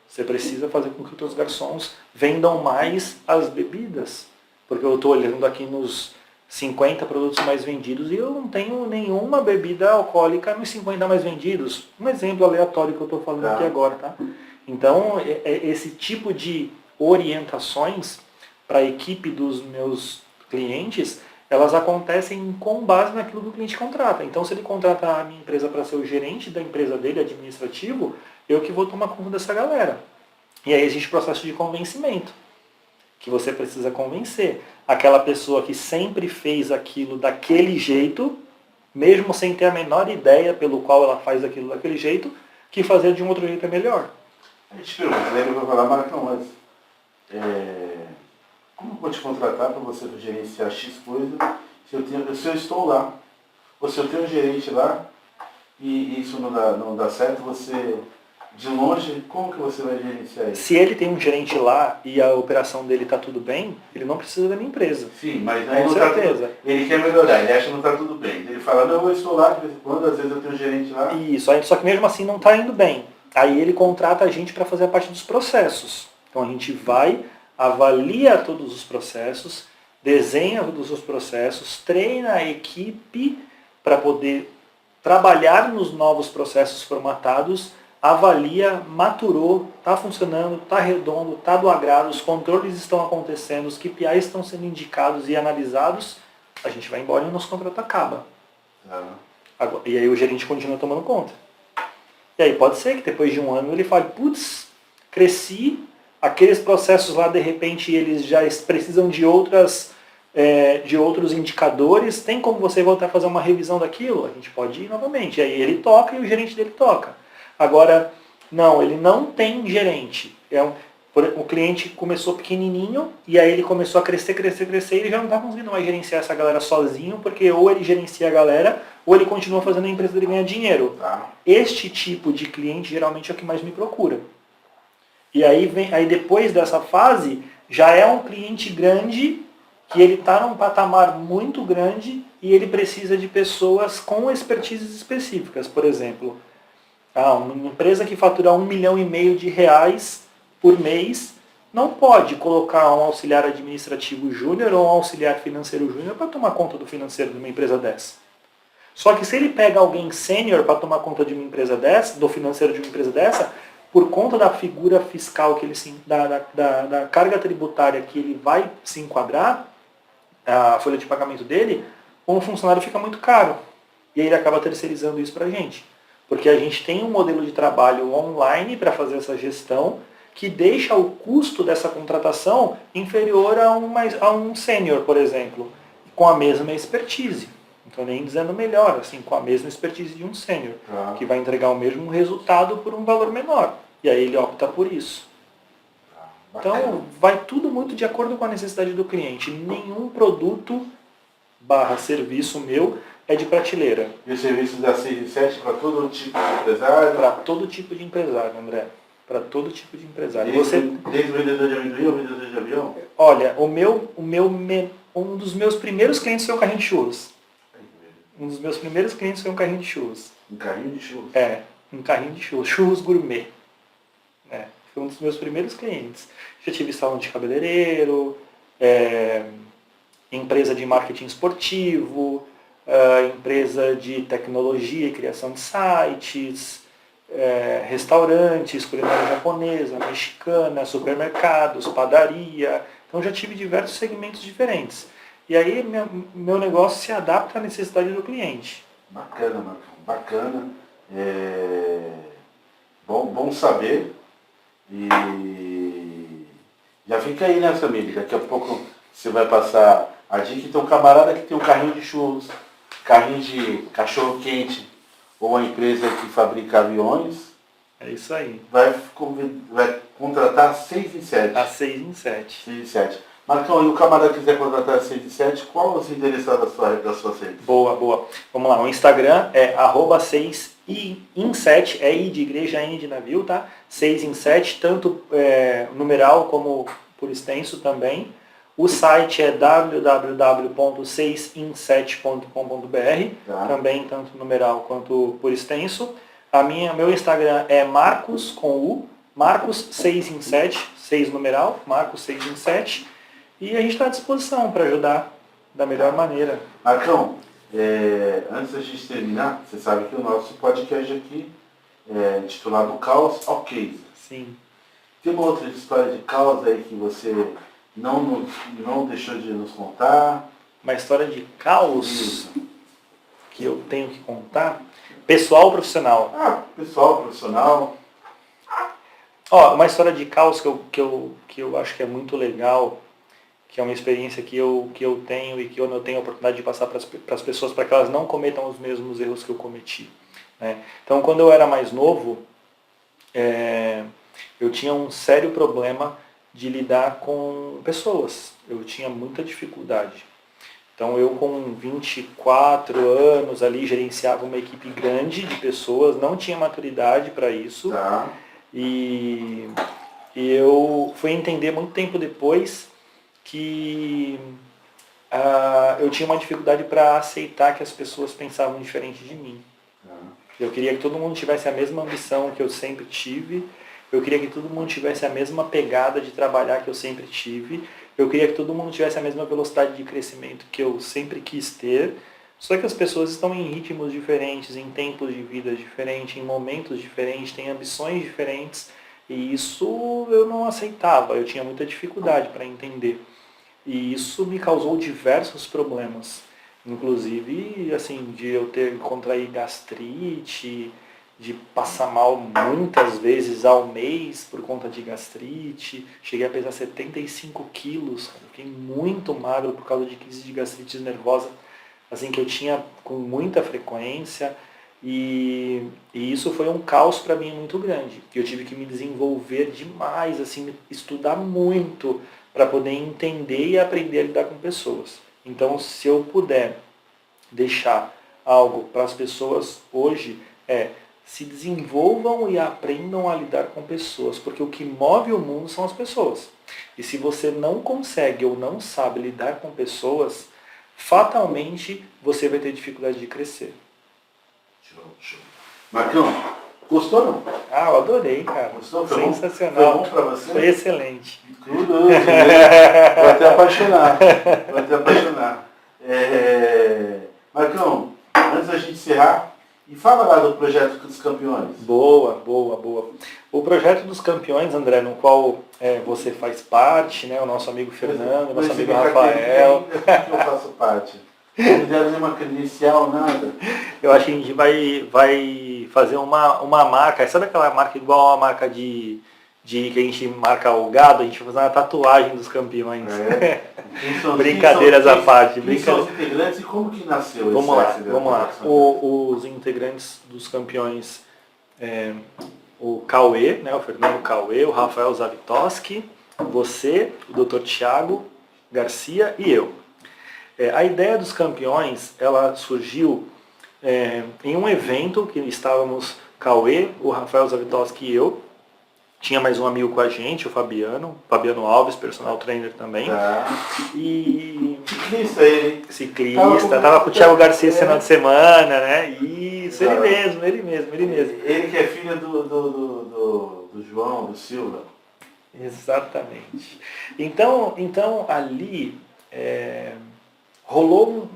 Você precisa fazer com que os teus garçons vendam mais as bebidas, porque eu estou olhando aqui nos 50 produtos mais vendidos e eu não tenho nenhuma bebida alcoólica nos 50 mais vendidos. Um exemplo aleatório que eu estou falando aqui agora, tá? Então, esse tipo de orientações para a equipe dos meus clientes, elas acontecem com base naquilo que o cliente contrata. Então, se ele contrata a minha empresa para ser o gerente da empresa dele, administrativo, eu que vou tomar conta dessa galera. E aí existe o processo de convencimento, que você precisa convencer aquela pessoa que sempre fez aquilo daquele jeito, mesmo sem ter a menor ideia pelo qual ela faz aquilo daquele jeito, que fazer de um outro jeito é melhor. A gente pergunta, né? Eu vou falar, Marcão, mas como eu vou te contratar para você gerenciar X coisa se eu estou lá? Ou se eu tenho um gerente lá e isso não dá certo, você, de longe, como que você vai gerenciar isso? Se ele tem um gerente lá e a operação dele está tudo bem, ele não precisa da minha empresa. Sim, mas aí não está tudo. Ele quer melhorar, ele acha que não está tudo bem. Ele fala, não, eu estou lá de vez em quando, às vezes eu tenho um gerente lá. Isso, só que mesmo assim não está indo bem. Aí ele contrata a gente para fazer a parte dos processos. Então a gente vai, avalia todos os processos, desenha todos os processos, treina a equipe para poder trabalhar nos novos processos formatados, avalia, maturou, está funcionando, está redondo, está do agrado, os controles estão acontecendo, os KPIs estão sendo indicados e analisados, a gente vai embora e o nosso contrato acaba. E aí o gerente continua tomando conta. E aí pode ser que depois de um ano ele fale, putz, cresci, aqueles processos lá de repente eles já precisam de outros indicadores, tem como você voltar a fazer uma revisão daquilo? A gente pode ir novamente. E aí ele toca e o gerente dele toca. Agora, não, ele não tem gerente. O cliente começou pequenininho e aí ele começou a crescer e ele já não está conseguindo mais gerenciar essa galera sozinho, porque ou ele gerencia a galera ou ele continua fazendo a empresa dele ganhar dinheiro. Tá. Este tipo de cliente geralmente é o que mais me procura. E aí depois dessa fase já é um cliente grande que ele está num patamar muito grande e ele precisa de pessoas com expertises específicas. Por exemplo, uma empresa que fatura R$1,5 milhão por mês não pode colocar um auxiliar administrativo júnior ou um auxiliar financeiro júnior para tomar conta do financeiro de uma empresa dessa. Só que se ele pega alguém sênior para tomar conta de uma empresa dessa, do financeiro de uma empresa dessa, por conta da figura fiscal, que ele da carga tributária que ele vai se enquadrar, a folha de pagamento dele, um funcionário fica muito caro. E aí ele acaba terceirizando isso para a gente. Porque a gente tem um modelo de trabalho online para fazer essa gestão, que deixa o custo dessa contratação inferior a um sênior, por exemplo, com a mesma expertise. Não estou nem dizendo melhor, assim, com a mesma expertise de um sênior, que vai entregar o mesmo resultado por um valor menor. E aí ele opta por isso. Então, vai tudo muito de acordo com a necessidade do cliente. Nenhum produto / serviço meu é de prateleira. E o serviço da 6 e 7 para todo tipo de empresário? Para todo tipo de empresário, André. Para todo tipo de empresário. Desde o vendedor de amendoim ao vendedor de avião? Olha, um dos meus primeiros clientes foi um carrinho de churros. Um dos meus primeiros clientes foi um carrinho de churros. Um carrinho de churros? É, um carrinho de churros. Churros gourmet. Foi um dos meus primeiros clientes. Já tive salão de cabeleireiro, empresa de marketing esportivo, empresa de tecnologia e criação de sites, restaurantes, culinária japonesa, mexicana, supermercados, padaria. Então já tive diversos segmentos diferentes. E aí meu negócio se adapta à necessidade do cliente. Bacana, Marcão. Bacana. Bom saber. E já fica aí, né, família? Daqui a pouco você vai passar a dica. Então, camarada que tem um carrinho de churros, carrinho de cachorro-quente, ou uma empresa que fabrica aviões. É isso aí. Vai contratar 6 em 7. A 6 em 7. 6 em 7. Marcão, e o camarada quiser contratar 6 em 7, qual é o endereço da sua redes? Boa. Vamos lá, o Instagram é @6in7, é I de igreja, N de navio, tá? 6 em 7, tanto numeral como por extenso também. O site é www.6in7.com.br, também tanto numeral quanto por extenso. Meu Instagram é Marcos com U, Marcos 6 em 7, 6 numeral, Marcos 6 em 7. E a gente está à disposição para ajudar da melhor maneira. Marcão, antes da gente terminar, você sabe que o nosso podcast aqui é intitulado Caos ao Case. Sim. Tem uma outra história de caos aí que você não deixou de nos contar? Uma história de caos que eu tenho que contar? Pessoal ou profissional? Pessoal, profissional. Uma história de caos que eu acho que é muito legal, que é uma experiência que eu tenho e que eu não tenho a oportunidade de passar para as pessoas, para que elas não cometam os mesmos erros que eu cometi. Né? Então, quando eu era mais novo, eu tinha um sério problema de lidar com pessoas. Eu tinha muita dificuldade. Então, eu com 24 anos ali gerenciava uma equipe grande de pessoas, não tinha maturidade para isso. Tá. E eu fui entender muito tempo depois que eu tinha uma dificuldade para aceitar que as pessoas pensavam diferente de mim. Eu queria que todo mundo tivesse a mesma ambição que eu sempre tive. Eu queria que todo mundo tivesse a mesma pegada de trabalhar que eu sempre tive. Eu queria que todo mundo tivesse a mesma velocidade de crescimento que eu sempre quis ter. Só que as pessoas estão em ritmos diferentes, em tempos de vida diferentes, em momentos diferentes, têm ambições diferentes. E isso eu não aceitava, eu tinha muita dificuldade para entender. E isso me causou diversos problemas. Inclusive, assim, de eu contrair gastrite, de passar mal muitas vezes ao mês por conta de gastrite. Cheguei a pesar 75 quilos, cara. Fiquei muito magro por causa de crise de gastrite nervosa, assim, que eu tinha com muita frequência. E isso foi um caos para mim muito grande. Eu tive que me desenvolver demais, assim, estudar muito para poder entender e aprender a lidar com pessoas. Então, se eu puder deixar algo para as pessoas hoje se desenvolvam e aprendam a lidar com pessoas, porque o que move o mundo são as pessoas. E se você não consegue ou não sabe lidar com pessoas, fatalmente você vai ter dificuldade de crescer. Show. Marcão, gostou não? Ah, eu adorei, cara. Gostou? Sensacional. Foi bom pra você? Foi excelente. Tudo. Vai até apaixonar. Marcão, antes da gente encerrar, e fala lá do projeto dos campeões. Boa. O projeto dos campeões, André, no qual você faz parte, né? O nosso amigo Fernando, o nosso amigo Rafael. Que eu faço parte. Não me deram nenhuma credencial, nada. Eu acho que a gente vai fazer uma marca, sabe aquela marca igual a marca de que a gente marca o gado, a gente vai fazer uma tatuagem dos campeões. Brincadeiras à parte. Quem são os integrantes e como que nasceu Vamos lá. Os integrantes dos campeões, o Cauê, né, o Fernando Cauê, o Rafael Zavitoski, você, o Dr. Thiago Garcia e eu. A ideia dos campeões, ela surgiu em um evento que estávamos Cauê, o Rafael Zavitoski e eu. Tinha mais um amigo com a gente, o Fabiano Alves, personal trainer também. E ciclista ele. Tava com o Thiago Garcia esse final de semana, né? Isso, ele mesmo. Ele que é filho do João, do Silva. Exatamente. Então ali rolou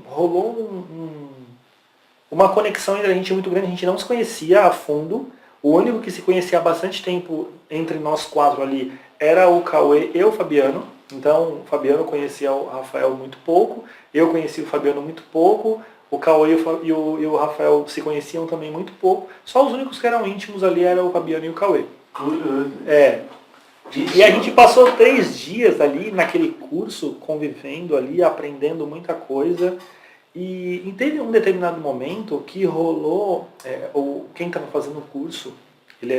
uma conexão entre a gente muito grande, a gente não se conhecia a fundo. O único que se conhecia há bastante tempo entre nós quatro ali era o Cauê e o Fabiano. Então o Fabiano conhecia o Rafael muito pouco, eu conhecia o Fabiano muito pouco, o Cauê e o Rafael se conheciam também muito pouco. Só os únicos que eram íntimos ali eram o Fabiano e o Cauê. Curioso. E a gente passou 3 dias ali naquele curso, convivendo ali, aprendendo muita coisa. E teve um determinado momento que rolou, quem estava fazendo o curso, ele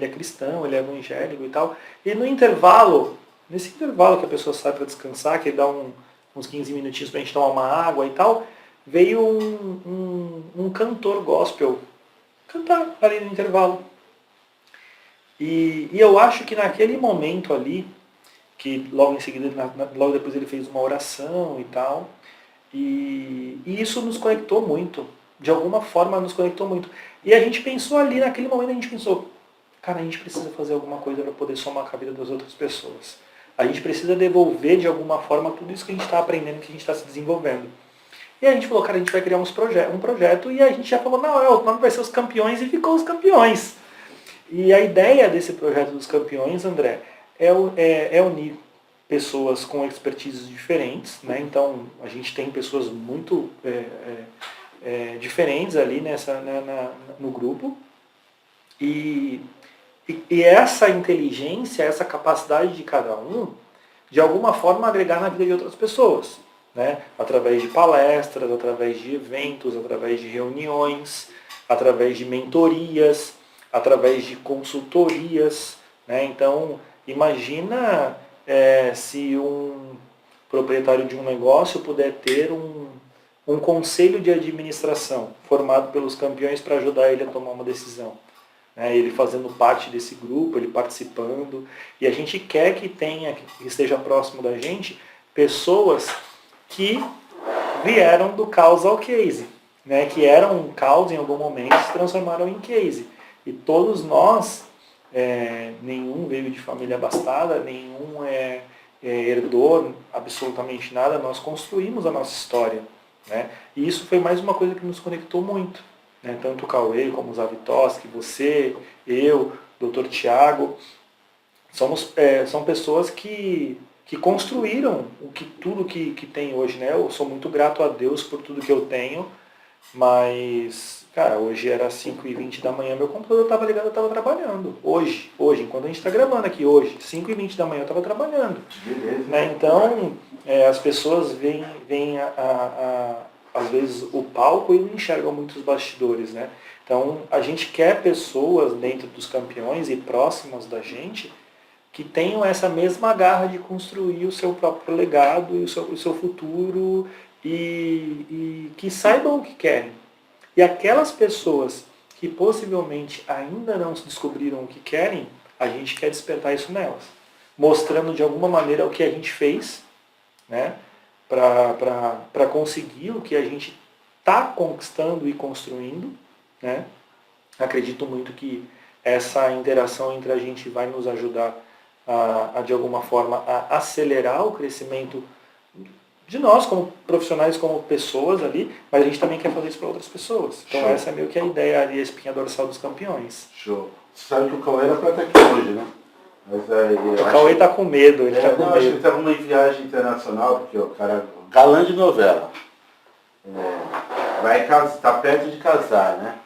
é cristão, ele é evangélico e tal, e nesse intervalo que a pessoa sai para descansar, que dá uns 15 minutinhos para a gente tomar uma água e tal, veio um cantor gospel cantar ali no intervalo. E eu acho que naquele momento ali, que logo em seguida, logo depois ele fez uma oração e tal, e isso nos conectou muito, de alguma forma nos conectou muito. E a gente pensou ali, naquele momento a gente pensou, cara, a gente precisa fazer alguma coisa para poder somar com a vida das outras pessoas. A gente precisa devolver de alguma forma tudo isso que a gente está aprendendo, que a gente está se desenvolvendo. E a gente falou, cara, a gente vai criar um projeto, e a gente já falou, não, o nome vai ser Os Campeões, e ficou Os Campeões. E a ideia desse projeto dos Campeões, André, é unir pessoas com expertises diferentes, né? Então a gente tem pessoas muito diferentes ali no grupo, e essa inteligência, essa capacidade de cada um, de alguma forma agregar na vida de outras pessoas, né? Através de palestras, através de eventos, através de reuniões, através de mentorias, através de consultorias, né? Então imagina se um proprietário de um negócio puder ter um conselho de administração formado pelos campeões para ajudar ele a tomar uma decisão. Ele fazendo parte desse grupo, ele participando. E a gente quer que esteja próximo da gente pessoas que vieram do caos ao case, né? Que eram um caos em algum momento e se transformaram em case. E todos nós, nenhum veio de família abastada, nenhum herdou absolutamente nada, nós construímos a nossa história, né? E isso foi mais uma coisa que nos conectou muito, né? Tanto o Cauê como o Zavitoski, você, eu, Dr. Thiago, são pessoas que construíram tudo que tem hoje, né? Eu sou muito grato a Deus por tudo que eu tenho, mas, cara, hoje era 5h20 da manhã, meu computador estava ligado, eu estava trabalhando. Hoje, enquanto a gente está gravando aqui hoje, 5h20 da manhã eu estava trabalhando. Né? Então, as pessoas veem às vezes, o palco e não enxergam muito os bastidores, né? Então, a gente quer pessoas dentro dos campeões e próximas da gente que tenham essa mesma garra de construir o seu próprio legado e o seu futuro e que saibam o que querem. E aquelas pessoas que possivelmente ainda não descobriram o que querem, a gente quer despertar isso nelas, mostrando de alguma maneira o que a gente fez, né, para conseguir o que a gente está conquistando e construindo, né? Acredito muito que essa interação entre a gente vai nos ajudar de alguma forma, a acelerar o crescimento de nós, como profissionais, como pessoas ali, mas a gente também quer fazer isso para outras pessoas. Então Show. essa é meio que a ideia ali, a espinha dorsal dos campeões. Show. Você sabe que o Cauê era para estar aqui hoje, né? Mas aí, o Cauê está com medo, ele está com medo. Acho que ele está numa viagem internacional, porque o cara galã de novela. Vai casar, está perto de casar, né?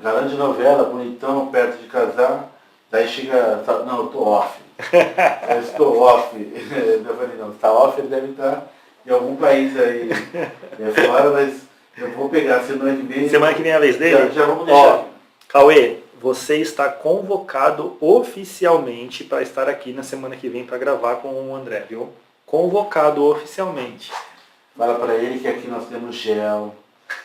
Galã de novela, bonitão, perto de casar. Daí chega, não, eu tô off. Eu estou off. Eu falei, não, está off, ele deve estar em algum país aí fora, mas eu vou pegar semana que vem. Semana que vem é a vez dele? Já vamos deixar. Cauê, você está convocado oficialmente para estar aqui na semana que vem para gravar com o André, viu? Convocado oficialmente. Fala para ele que aqui nós temos gel,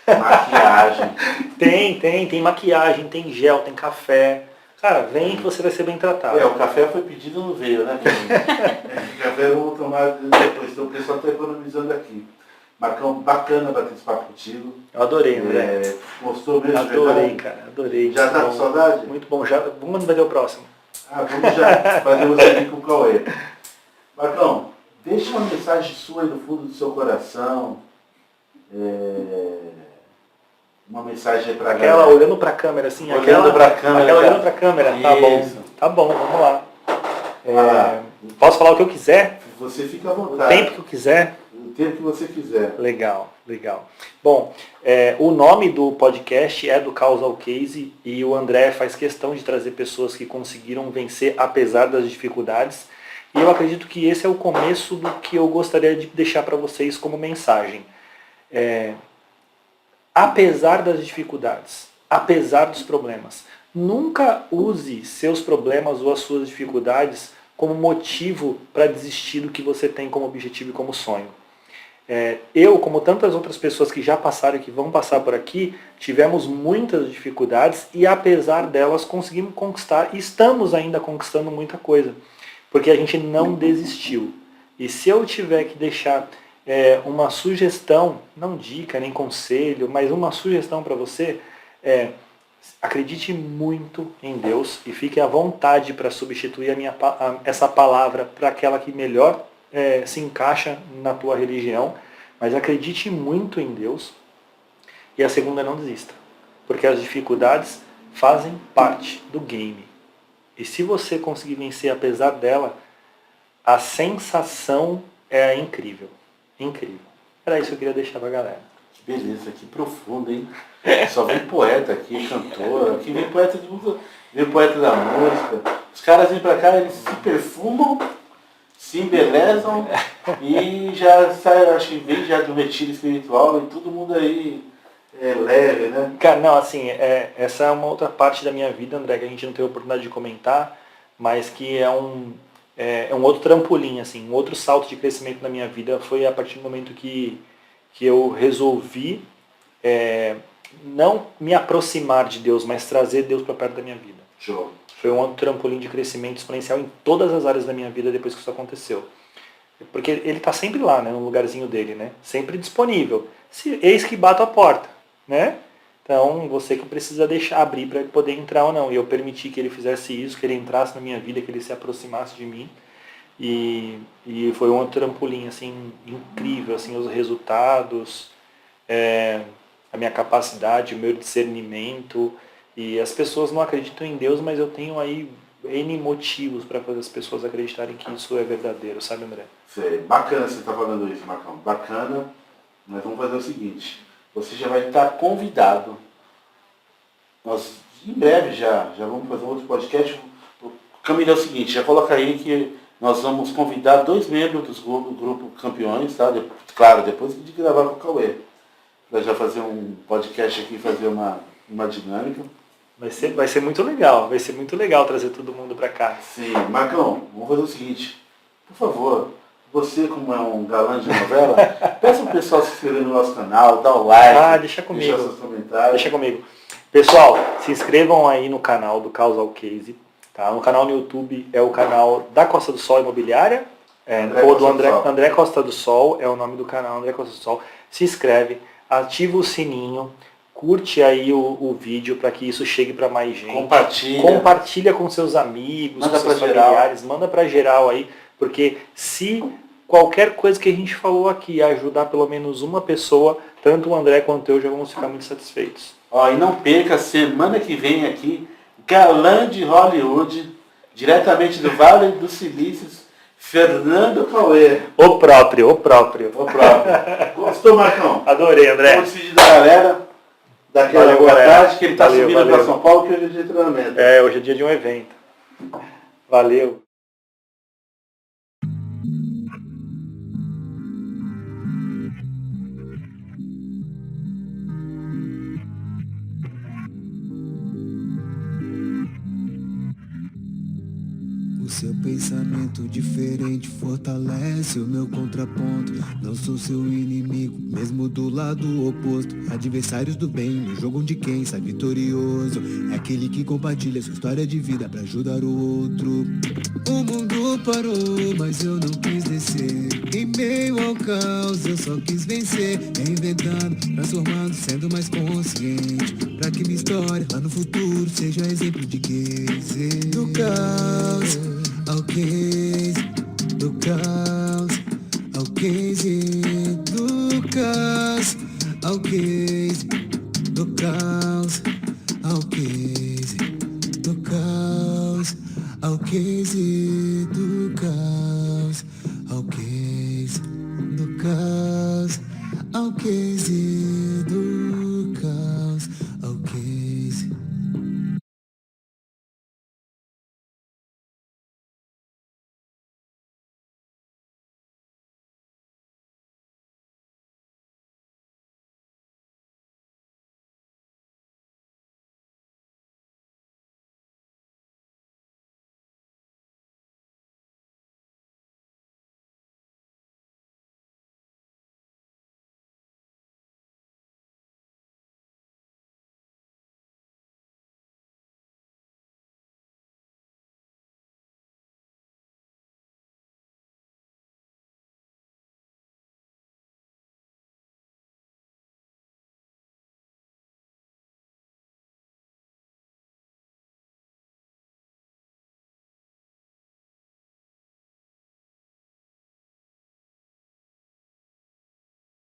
maquiagem. Tem maquiagem, tem gel, tem café. Cara, vem que você vai ser bem tratado. O café foi pedido, não veio, né? O café eu vou tomar depois, então o pessoal está economizando aqui. Marcão, bacana bater esse papo contigo. Eu adorei, André. Gostou mesmo? Adorei, verdade? cara, adorei. Já tá com saudade? Muito bom. Vamos fazer o próximo. Vamos já fazer você aqui com o Cauê. Marcão, deixa uma mensagem sua aí no fundo do seu coração. Uma mensagem aí pra aquela galera. olhando pra câmera, assim. Olhando pra câmera. Aquela olhando pra câmera. Isso. Tá bom, vamos lá. Posso falar o que eu quiser? Você fica à vontade. O tempo que eu quiser? O tempo que você quiser. Legal. Bom, o nome do podcast é do Causal Case e o André faz questão de trazer pessoas que conseguiram vencer apesar das dificuldades. E eu acredito que esse é o começo do que eu gostaria de deixar para vocês como mensagem. Apesar das dificuldades, apesar dos problemas, nunca use seus problemas ou as suas dificuldades como motivo para desistir do que você tem como objetivo e como sonho. Eu, como tantas outras pessoas que já passaram e que vão passar por aqui, tivemos muitas dificuldades e apesar delas conseguimos conquistar e estamos ainda conquistando muita coisa, porque a gente não desistiu. E se eu tiver que deixar uma sugestão, não dica nem conselho, mas uma sugestão para você, acredite muito em Deus e fique à vontade para substituir essa palavra para aquela que melhor se encaixa na tua religião, mas acredite muito em Deus. E a segunda, não desista, porque as dificuldades fazem parte do game. E se você conseguir vencer apesar dela, a sensação é incrível. Incrível. Era isso que eu queria deixar pra galera. Que beleza, que profundo, hein? Só vem poeta aqui, cantor, aqui vem poeta de música, vem poeta da música. Os caras vêm pra cá, eles se perfumam, se embelezam e já sai, acho que vem já do retiro espiritual e todo mundo aí leve, né? Cara, não, assim, essa é uma outra parte da minha vida, André, que a gente não teve oportunidade de comentar, mas que é um outro trampolim, assim, um outro salto de crescimento na minha vida. Foi a partir do momento que eu resolvi não me aproximar de Deus, mas trazer Deus para perto da minha vida. Show. Foi um outro trampolim de crescimento exponencial em todas as áreas da minha vida depois que isso aconteceu. Porque ele está sempre lá, né, no lugarzinho dele, né? Sempre disponível. Eis que bato a porta, né? Então, você que precisa deixar abrir para ele poder entrar ou não. E eu permiti que ele fizesse isso, que ele entrasse na minha vida, que ele se aproximasse de mim. E foi um trampolim, assim, incrível, assim, os resultados, a minha capacidade, o meu discernimento. E as pessoas não acreditam em Deus, mas eu tenho aí N motivos para fazer as pessoas acreditarem que isso é verdadeiro, sabe, André? Sei. Bacana você estar falando isso, Marcão. Bacana. Mas vamos fazer o seguinte. Você já vai estar convidado. Nós, em breve, já vamos fazer um outro podcast. O caminho é o seguinte, já coloca aí que nós vamos convidar 2 membros do grupo Campeões, tá? Claro, depois de gravar com o Cauê. Para já fazer um podcast aqui, fazer uma dinâmica. Vai ser muito legal trazer todo mundo para cá. Sim, Marcão, vamos fazer o seguinte, por favor, você como é um galã de novela, peça o pessoal se inscrever no nosso canal, dar o like, deixa comigo. deixar seus comentários. Deixa comigo. Pessoal, se inscrevam aí no canal do Causal Case. Tá? No canal no YouTube é o canal da Costa do Sol Imobiliária, ou do André Costa do Sol, é o nome do canal, André Costa do Sol. Se inscreve, ativa o sininho, curte aí o vídeo para que isso chegue para mais gente. Compartilha com seus amigos, manda com seus familiares, manda para geral aí, porque se qualquer coisa que a gente falou aqui ajudar pelo menos uma pessoa, tanto o André quanto eu já vamos ficar muito satisfeitos. Ó, e não perca, semana que vem aqui, galã de Hollywood, diretamente do Vale dos Silícios, Fernando Cauê. O próprio. Gostou, Marcão? Adorei, André. Vamos despedir da galera, daquela boa tarde, que ele está subindo para São Paulo, que hoje é dia de treinamento. Hoje é dia de um evento. Valeu. O seu pensamento diferente fortalece o meu contraponto. Não sou seu inimigo, mesmo do lado oposto. Adversários do bem, no jogo onde quem sai vitorioso é aquele que compartilha sua história de vida pra ajudar o outro. O mundo parou, mas eu não quis descer. Em meio ao caos, eu só quis vencer. Reinventando, transformando, sendo mais consciente, pra que minha história lá no futuro seja exemplo de case. Do caos ao case, do caos ao case, do caos ao case, do caos ao case, do caos ao case, do caos ao case, do caos ao case.